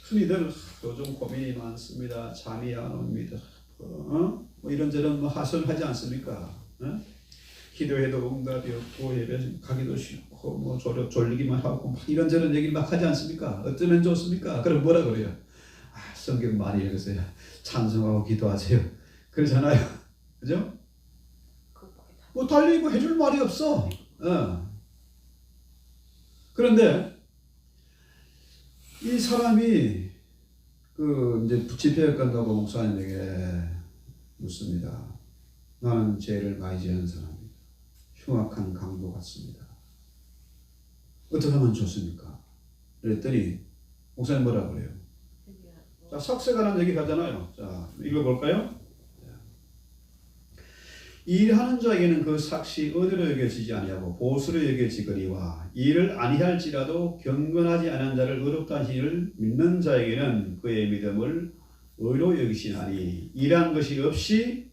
흔히들 요즘 고민이 많습니다. 잠이 안 옵니다. 뭐 이런저런 뭐 하소연하지 않습니까? 기도해도 응답이 없고 예배 가기도 싫고 뭐 졸리기만 하고 막 이런저런 얘기를 막 하지 않습니까? 어쩌면 좋습니까? 그럼 뭐라 그래요? 성경 많이 읽으세요. 찬송하고 기도하세요. 그러잖아요. 그죠? 뭐 달리 뭐 해줄 말이 없어. 그런데 이 사람이 그 이제 집회에 간다고 목사님에게 묻습니다. 나는 죄를 많이 지은 사람이다. 흉악한 강도 같습니다. 어떻게 하면 좋습니까? 그랬더니 목사님 뭐라 그래요? 자, 삭스에 관한 얘기 하잖아요. 자, 읽어볼까요? 일하는 자에게는 그 삭시 은혜로 여겨지지 아니하고 보수로 여겨지거니와 이를 아니할지라도 경건하지 않은 자를 의롭다 하시니를 믿는 자에게는 그의 믿음을 의로 여기시나니 이러한 것이 없이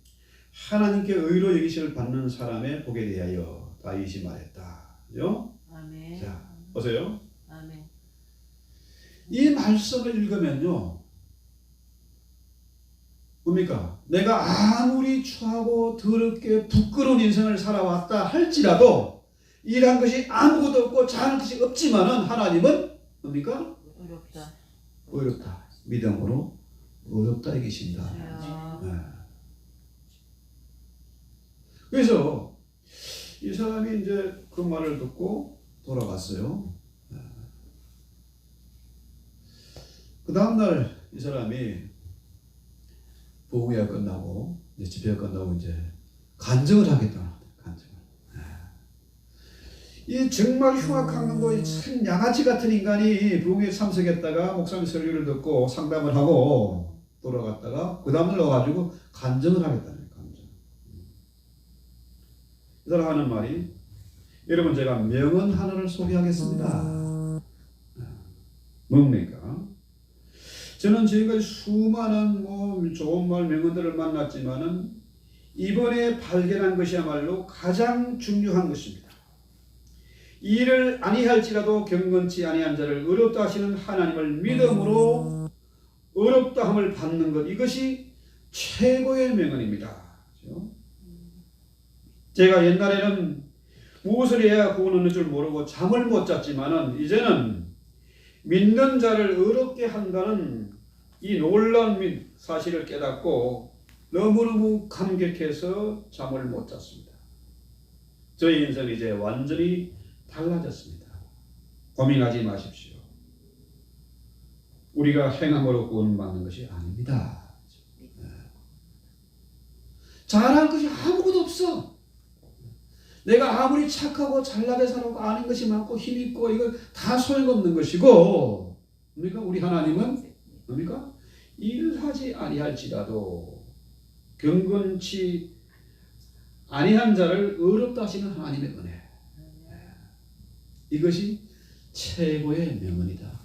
하나님께 의로 여기심을 받는 사람의 복에 대하여 다윗이 말했다. 그죠? 아멘. 자, 보세요. 아멘. 이 말씀을 읽으면요. 뭡니까? 내가 아무리 추하고 더럽게 부끄러운 인생을 살아왔다 할지라도 일한 것이 아무것도 없고 잘한 것이 없지만은 하나님은 뭡니까? 어렵다. 어렵다. 믿음으로 어렵다 계신다. 네. 그래서 이 사람이 이제 그 말을 듣고 돌아갔어요. 그 다음날 이 사람이 부흥회가 끝나고 이제 집회가 끝나고 이제 간증을 하겠다. 간증을. 이 정말 흉악한 강도 참 양아치 같은 인간이 부흥회에 참석했다가 목사님 설교를 듣고 상담을 하고 돌아갔다가 그 다음날 와가지고 간증을 하겠다는 간증. 이 사람 하는 말이 여러분 제가 명언 하나를 소개하겠습니다. 뭡니까? 저는 지금까지 수많은 뭐 좋은 말 명언들을 만났지만은 이번에 발견한 것이야말로 가장 중요한 것입니다. 이를 아니할지라도 경건치 아니한 자를 의롭다 하시는 하나님을 믿음으로 의롭다함을 받는 것 이것이 최고의 명언입니다. 그렇죠? 제가 옛날에는 무엇을 해야 구원 얻는 줄 모르고 잠을 못 잤지만은 이제는 믿는 자를 의롭게 한다는 이 놀라운 사실을 깨닫고 너무너무 감격해서 잠을 못 잤습니다. 저희 인생은 이제 완전히 달라졌습니다. 고민하지 마십시오. 우리가 행함으로 구원받는 것이 아닙니다. 잘할 것이 아무것도 없어. 내가 아무리 착하고 잘나게 살고 아는 것이 많고 힘있고 이거 다 소용없는 것이고 뭡니까? 우리 하나님은 뭡니까? 일하지 아니할지라도 경건치 아니한 자를 의롭다 하시는 하나님의 은혜. 이것이 최고의 명언이다.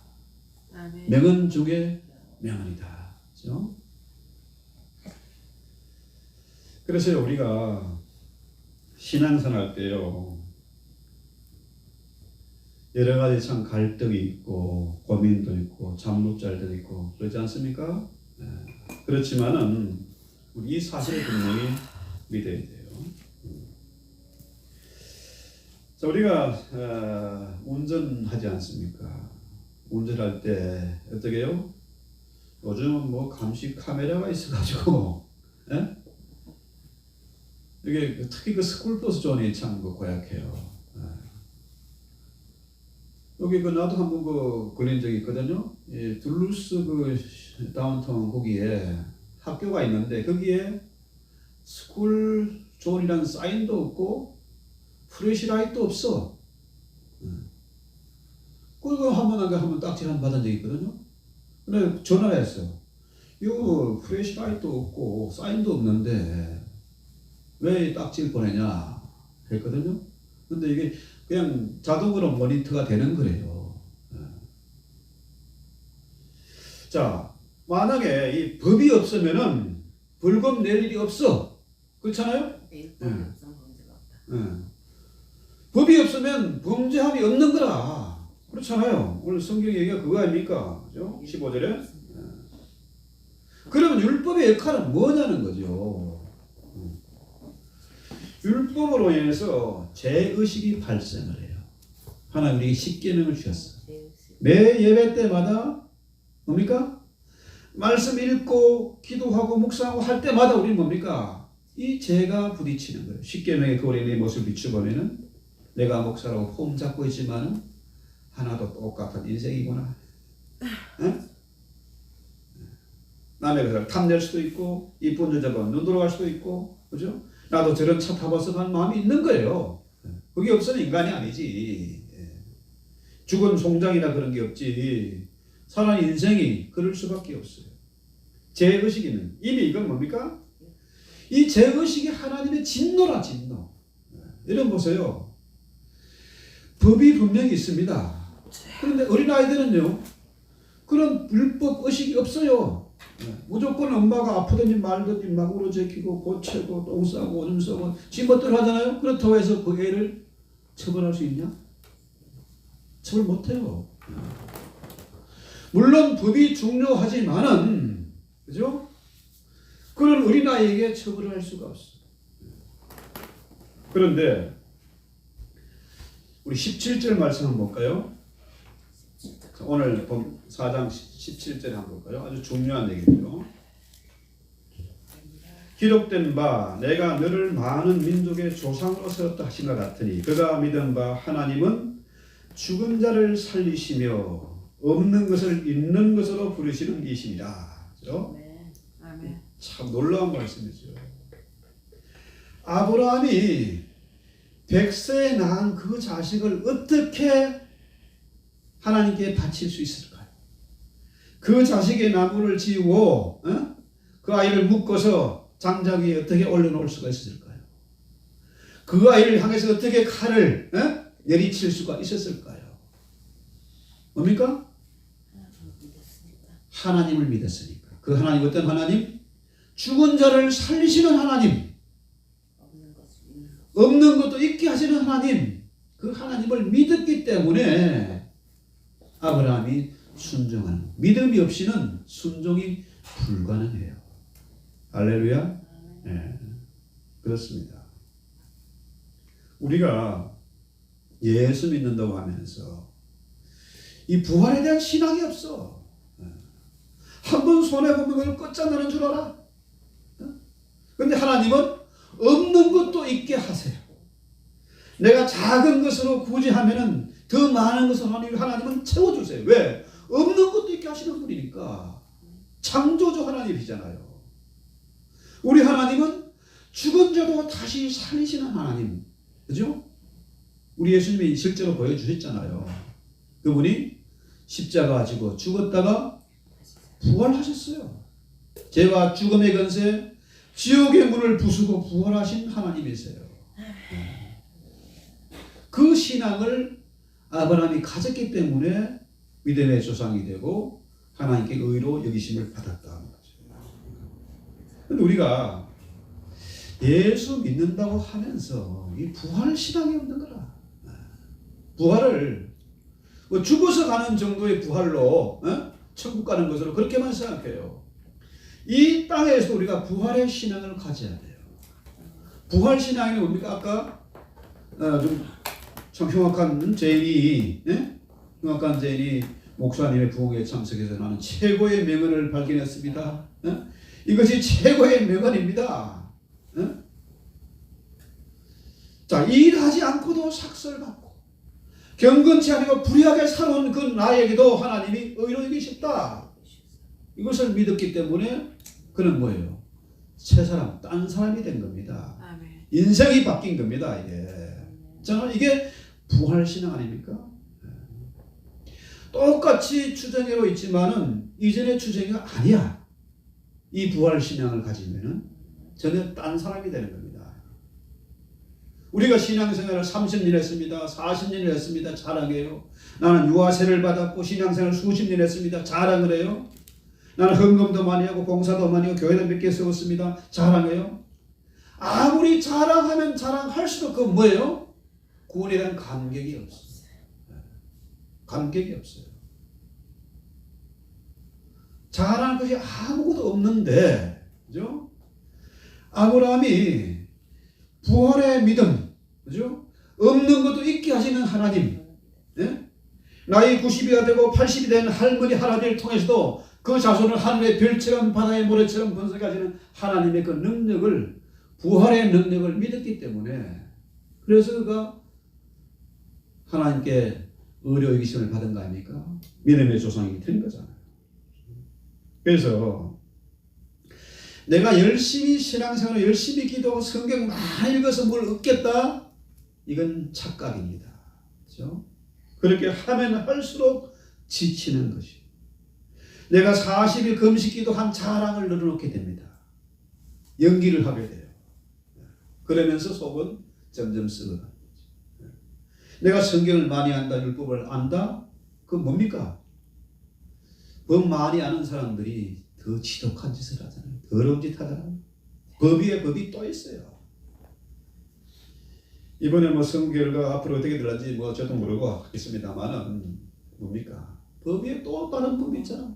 아멘. 명언 중에 명언이다. 그렇죠? 그래서 우리가 신앙생활 때요, 여러 가지 참 갈등이 있고 고민도 있고 잠 못 잘 때도 있고 그렇지 않습니까? 그렇지만은 우리 이 사실을 분명히 믿어야 돼요. 자, 우리가 운전하지 않습니까? 운전할 때 어떻게 해요? 요즘은 뭐 감시 카메라가 있어가지고, 예? 이게 특히 그 스쿨버스 존이 참 고약해요. 여기 나도 한번 걸린 적이 있거든요. 둘루스 다운타운 거기에 학교가 있는데 거기에 스쿨 존이라는 사인도 없고 프레시라이트도 없어. 그거 한번 딱지 받은 적이 있거든요. 근데 전화를 했어. 이거 프레시라이트도 없고 사인도 없는데 왜 딱지를 보내냐 했거든요. 근데 이게 그냥 자동으로 모니터가 되는 거래요. 자, 만약에 이 법이 없으면은 벌금 낼 일이 없어. 그렇잖아요? 법이 없으면 범죄함이 없는 거라. 그렇잖아요. 오늘 성경 얘기가 그거 아닙니까? 그죠? 15절에. 그러면 율법의 역할은 뭐냐는 거죠. 율법으로 인해서 죄의식이 발생을 해요. 하나님 우리에게 십계명을 주셨어. 매 예배 때마다 뭡니까? 말씀 읽고 기도하고 묵상하고 할 때마다 우리는 뭡니까? 이 죄가 부딪히는 거예요. 십계명의 그 어린이의 모습을 비추보면은 내가 목사라고 폼 잡고 있지만은 하나도 똑같은 인생이구나. 응? 남의 것을 탐낼 수도 있고 이쁜 여자 보면 눈 돌아갈 수도 있고, 그죠? 나도 저런 차 타봤으면 하는 마음이 있는 거예요. 그게 없으면 인간이 아니지. 죽은 송장이나 그런 게 없지. 사람 인생이 그럴 수밖에 없어요. 죄의식이는 이미 이건 뭡니까? 이 죄의식이 하나님의 진노라, 진노. 이런 보세요. 법이 분명히 있습니다. 그런데 어린아이들은요, 그런 율법 의식이 없어요. 무조건 엄마가 아프든지 말든지 막 울어제키고 고치고 똥 싸고 오줌 싸고 지멋대로 하잖아요. 그렇다고 해서 그 애를 처벌할 수 있냐? 처벌 못해요. 물론 법이 중요하지만은, 그죠? 그런 어린아이에게 처벌을 할 수가 없어. 그런데 우리 17절 말씀 한번 볼까요? 오늘 4장 17절 한번 볼까요? 아주 중요한 얘기죠. 기록된 바 내가 너를 많은 민족의 조상으로 세웠다 하신 것 같으니 그가 믿은 바 하나님은 죽은 자를 살리시며 없는 것을 있는 것으로 부르시는 이시니라. 그렇죠? 아멘. 참 놀라운 말씀이죠. 아브라함이 100세에 낳은 그 자식을 어떻게 하나님께 바칠 수 있을까요? 그 자식의 나무를 지우고 그 아이를 묶어서 장작 위에 어떻게 올려놓을 수가 있었을까요? 그 아이를 향해서 어떻게 칼을 내리칠 수가 있었을까요? 뭡니까? 하나님을 믿었으니까. 그 하나님 어떤 하나님? 죽은 자를 살리시는 하나님. 없는 것도 있게 하시는 하나님. 그 하나님을 믿었기 때문에 아브라함이 순종하는, 믿음이 없이는 순종이 불가능해요. 할렐루야. 네, 그렇습니다. 우리가 예수 믿는다고 하면서 이 부활에 대한 신앙이 없어. 한 번 손해보면 그걸 끝장나는 줄 알아. 그런데 하나님은 없는 것도 있게 하세요. 내가 작은 것으로 굳이 하면은 더 많은 것을 하나님은 채워주세요. 왜? 없는 것도 있게 하시는 분이니까. 창조주 하나님이잖아요. 우리 하나님은 죽은 자도 다시 살리시는 하나님. 그죠? 우리 예수님이 실제로 보여주셨잖아요. 그분이 십자가 지고 죽었다가 부활하셨어요. 죄와 죽음의 권세, 지옥의 문을 부수고 부활하신 하나님이세요. 그 신앙을 아브라함이 가졌기 때문에 믿음의 조상이 되고 하나님께 의로 여기심을 받았다는 거죠. 그런데 우리가 예수 믿는다고 하면서 이 부활 신앙이 없는 거라. 부활을 뭐 죽어서 가는 정도의 부활로 천국 가는 것으로 그렇게만 생각해요. 이 땅에서 우리가 부활의 신앙을 가져야 돼요. 부활 신앙이 뭡니까? 아까 좀 흉악한 제인이 목사님의 부흥에 참석해서 나는 최고의 명언을 발견했습니다. 이것이 최고의 명언입니다. 자, 일하지 않고도 삭설받고 경건치 아니고 불의하게 살아온 그 나에게도 하나님이 의로 여기셨다. 이것을 믿었기 때문에 그는 뭐예요? 새 사람, 딴 사람이 된 겁니다. 아멘. 인생이 바뀐 겁니다. 저는 이게 부활신앙 아닙니까? 똑같이 추정회로 있지만은 이전의 추정회가 아니야. 이 부활신앙을 가지면은 전혀 딴 사람이 되는 겁니다. 우리가 신앙생활을 30년 했습니다. 40년 했습니다. 자랑해요. 나는 유아세를 받았고 신앙생활을 수십 년 했습니다. 자랑을 해요. 나는 헌금도 많이 하고 봉사도 많이 하고 교회도 몇 개 세웠습니다. 자랑해요. 아무리 자랑하면 자랑할수록 그건 뭐예요? 구원에 대한 감격이 없어요. 감격이 없어요. 자랑할 것이 아무것도 없는데, 그죠? 아브라함이 부활의 믿음, 그죠? 없는 것도 있게 하시는 하나님, 나이 90이가 되고 80이 된 할머니 할아버지를 통해서도 그 자손을 하늘의 별처럼 바다의 모래처럼 번성하시는 하나님의 그 능력을, 부활의 능력을 믿었기 때문에, 그래서 그가 하나님께 의로 여기심을 받은 거 아닙니까? 믿음의 조상이 된 거잖아요. 그래서 내가 열심히 신앙생활을 열심히 기도하고 성경 많이 읽어서 뭘 얻겠다? 이건 착각입니다. 그렇죠? 그렇게 하면 할수록 지치는 것이. 내가 40일 금식 기도한 자랑을 늘어놓게 됩니다. 연기를 하게 돼요. 그러면서 속은 점점 썩어가는 거죠. 내가 성경을 많이 안다, 율법을 안다? 그건 뭡니까? 법 많이 아는 사람들이 더 지독한 짓을 하잖아요. 더러운 짓 하잖아요. 법 위에 법이 또 있어요. 이번에 뭐 선거결과 앞으로 어떻게 될지 뭐 저도 모르고 하겠습니다만은 뭡니까? 법 위에 또 다른 법이 있잖아.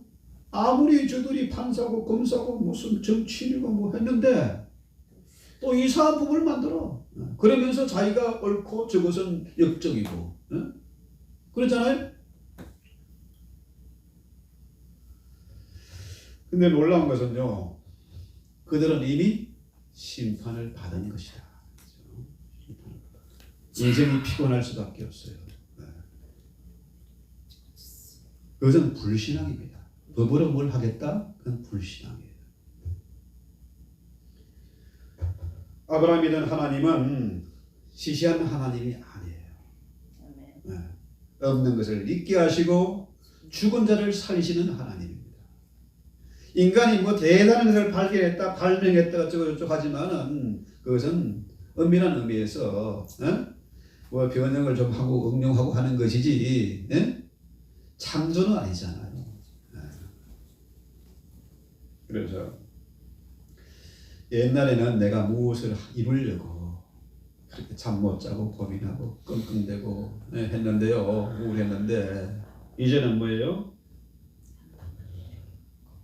아무리 저들이 판사고 검사고 무슨 정치인이고 뭐 했는데 또 이상한 법을 만들어. 그러면서 자기가 옳고 저것은 역적이고. 그렇잖아요? 근데 놀라운 것은요, 그들은 이미 심판을 받은 것이다. 인생이 피곤할 수밖에 없어요. 그것은 불신앙입니다. 법으로 뭘 하겠다? 그건 불신앙이에요. 아브라함이 믿은 하나님은 시시한 하나님이 아니에요. 없는 것을 있게 하시고 죽은 자를 살리시는 하나님입니다. 인간이 뭐 대단한 것을 발견했다, 발명했다, 어쩌고 하지만은 그것은 엄밀한 의미에서 뭐 변형을 좀 하고 응용하고 하는 것이지 창조는 아니잖아요. 그래서 옛날에는 내가 무엇을 이루려고 그렇게 잠 못 자고 고민하고 끙끙대고 했는데요, 우울했는데 이제는 뭐예요?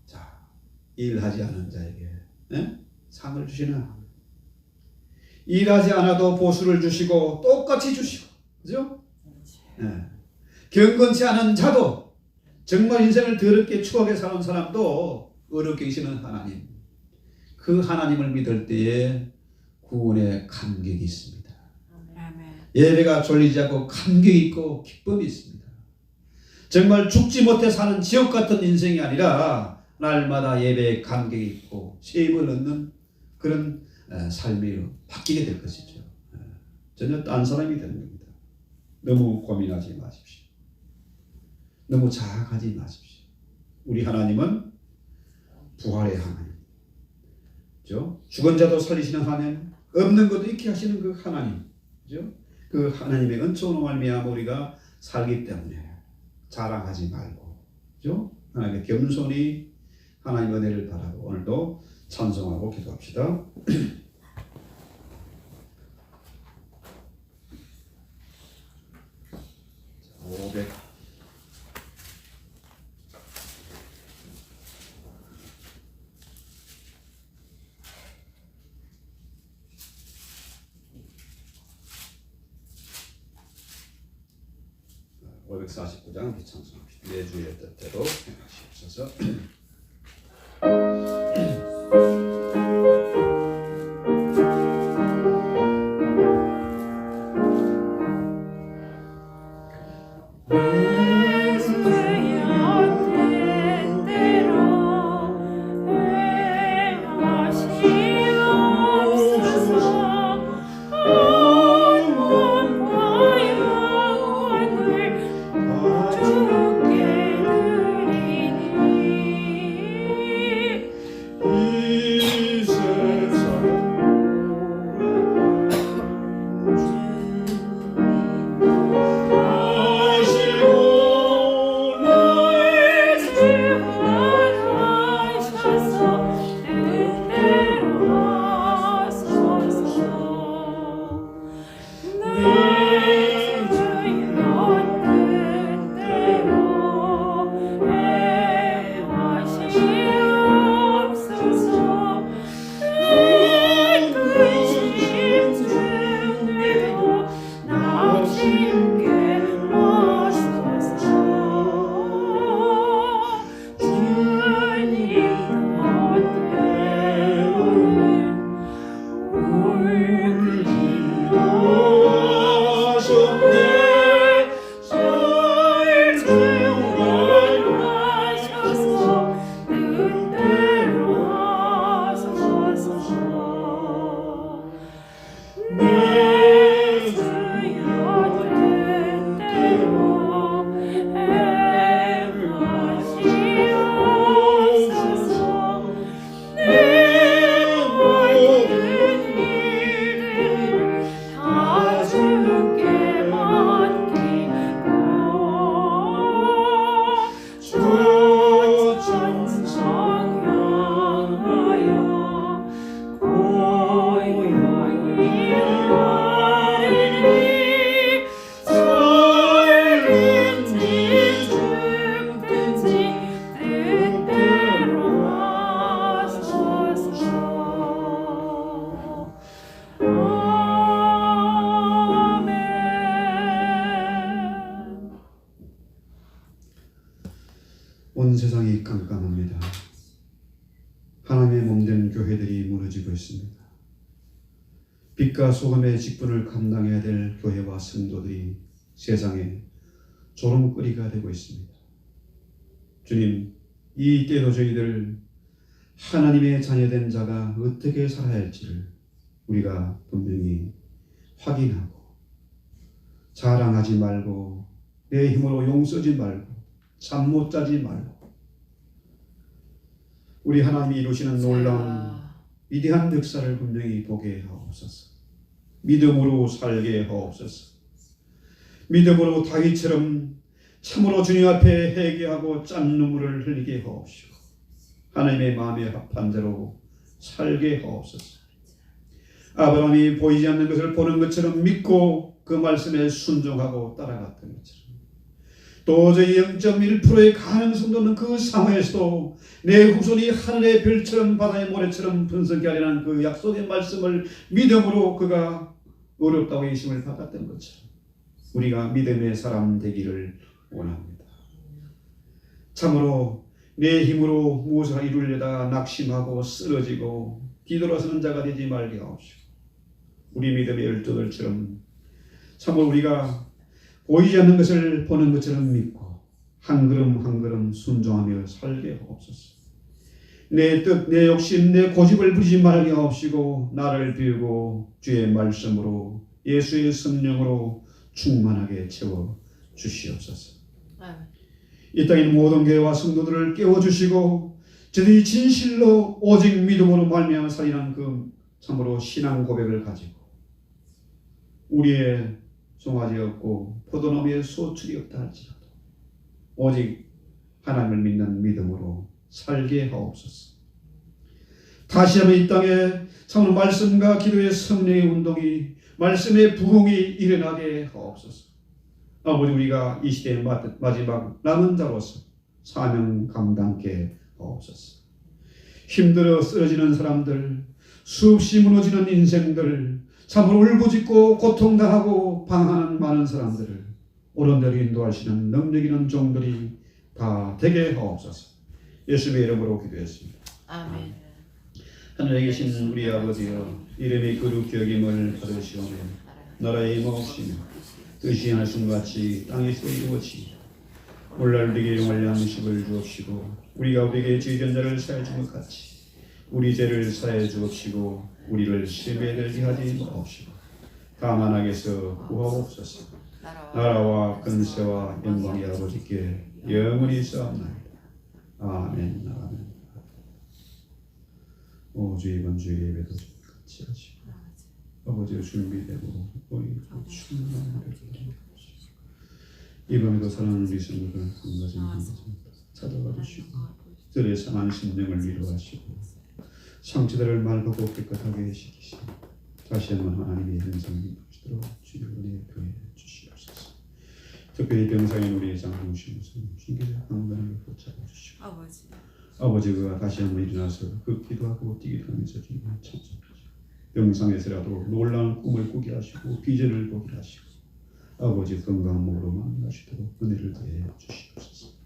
자, 일하지 않은 자에게 상을 주시는 하나님. 일하지 않아도 보수를 주시고 똑같이 주시고, 그죠? 경건치 않은 자도 정말 인생을 더럽게 추하게 사는 사람도 어렵게 계시는 하나님. 그 하나님을 믿을 때에 구원의 감격이 있습니다. 예배가 졸리지 않고 감격이 있고 기쁨이 있습니다. 정말 죽지 못해 사는 지옥 같은 인생이 아니라 날마다 예배에 감격이 있고 세임을 얻는 그런 삶이 바뀌게 될 것이죠. 전혀 딴 사람이 되는 겁니다. 너무 고민하지 마십시오. 너무 자학하지 마십시오. 우리 하나님은 부활의 하나님, 그죠? 죽은 자도 살리시는 하나님, 없는 것도 있게 하시는 그 하나님, 그죠? 그 하나님의 은총으로 말미암아 우리가 살기 때문에 자랑하지 말고, 그죠? 하나님의 겸손히 하나님의 은혜를 바라고 오늘도 찬송하고 기도합시다. 500 549장 찬송합시다. 내 주의 뜻대로 행하시옵소서. 온 세상이 깜깜합니다. 하나님의 몸된 교회들이 무너지고 있습니다. 빛과 소금의 직분을 감당해야 될 교회와 성도들이 세상에 조롱거리가 되고 있습니다. 주님, 이 때도 저희들 하나님의 자녀된 자가 어떻게 살아야 할지를 우리가 분명히 확인하고 자랑하지 말고 내 힘으로 용서지 말고 잠 못 자지 말고 우리 하나님이 이루시는 놀라운 위대한 역사를 분명히 보게 하옵소서. 믿음으로 살게 하옵소서. 믿음으로 다윗처럼 참으로 주님 앞에 회개하고 짠 눈물을 흘리게 하옵시고 하나님의 마음에 합한 대로 살게 하옵소서. 아브라함이 보이지 않는 것을 보는 것처럼 믿고 그 말씀에 순종하고 따라갔던 것처럼 도저히 0.1%의 가능성도 없는 그 상황에서도 내 후손이 하늘의 별처럼 바다의 모래처럼 분석이 하려는 그 약속의 말씀을 믿음으로 그가 어렵다고 예심을 받았던 것처럼 우리가 믿음의 사람 되기를 원합니다. 참으로 내 힘으로 무엇을 이루려다가 낙심하고 쓰러지고 뒤돌아서는 자가 되지 말게 하옵시고 우리 믿음의 열두들처럼 참으로 우리가 보이지 않는 것을 보는 것처럼 믿고 한 걸음 한 걸음 순종하며 살게 하옵소서. 내 뜻, 내 욕심, 내 고집을 부리지 말게 하옵시고 나를 비우고 주의 말씀으로 예수의 성령으로 충만하게 채워 주시옵소서. 이 땅의 모든 교회와 성도들을 깨워주시고 저들이 진실로 오직 믿음으로 말미암아 살인한 그 참으로 신앙 고백을 가지고 우리의 송아지 없고 포도나무에 소출이 없다 할지라도 오직 하나님을 믿는 믿음으로 살게 하옵소서. 다시 한번 이 땅에 참으로 말씀과 기도의 성령의 운동이 말씀의 부흥이 일어나게 하옵소서. 아버지, 우리가 이 시대의 마지막 남은 자로서 사명 감당케 하옵소서. 힘들어 쓰러지는 사람들, 수없이 무너지는 인생들, 참으로 울부짖고 고통당하고 방황하는 많은 사람들을 옳은 대로 인도하시는 능력 있는 종들이 다 되게 하옵소서. 예수의 이름으로 기도했습니다. 아멘. 하늘에 계신 우리 아버지여, 이름이 거룩히 여김을 받으시오며 나라의 임하옵시며 뜻이 하신 같이 땅에서 이루어지이다. 오늘날 우리에게 용할 양식을 주옵시고 우리가 우리에게 지은 자를 사해 준 것 같이 우리 죄를 사해 주옵시고 우리를 시험에 들게 하지 마옵시고 다만 악에서 구하옵소서. 나라와 근세와 영광이 아버지께 영원히 있사옵나이다. 아멘. 아멘. 오 주 이번 주의 예배도 같이 하시고 아버지의 준비되고 우리 충만한 이 밤에도 사랑하는 우리 성도들 한 가지 찾아가 주시고 들의 상한 심령을 위로하시고 상처들을 맑고 깨끗하게 해시키시고 다시 한번 하나님의 현상이 보시도록 주의 은혜 더해 주시옵소서. 특별히 병상인 우리 장로님 신기를 강건하게 붙잡아 주시고 아버지가 다시 한번 일어나서 걷기도 하고 뛰기도 하면서 주님을 찬송하시고 병상에서라도 놀라운 꿈을 꾸게 하시고 비전을 보게 하시고 아버지 건강한 몸으로 만나시도록 은혜를 더해 주시옵소서.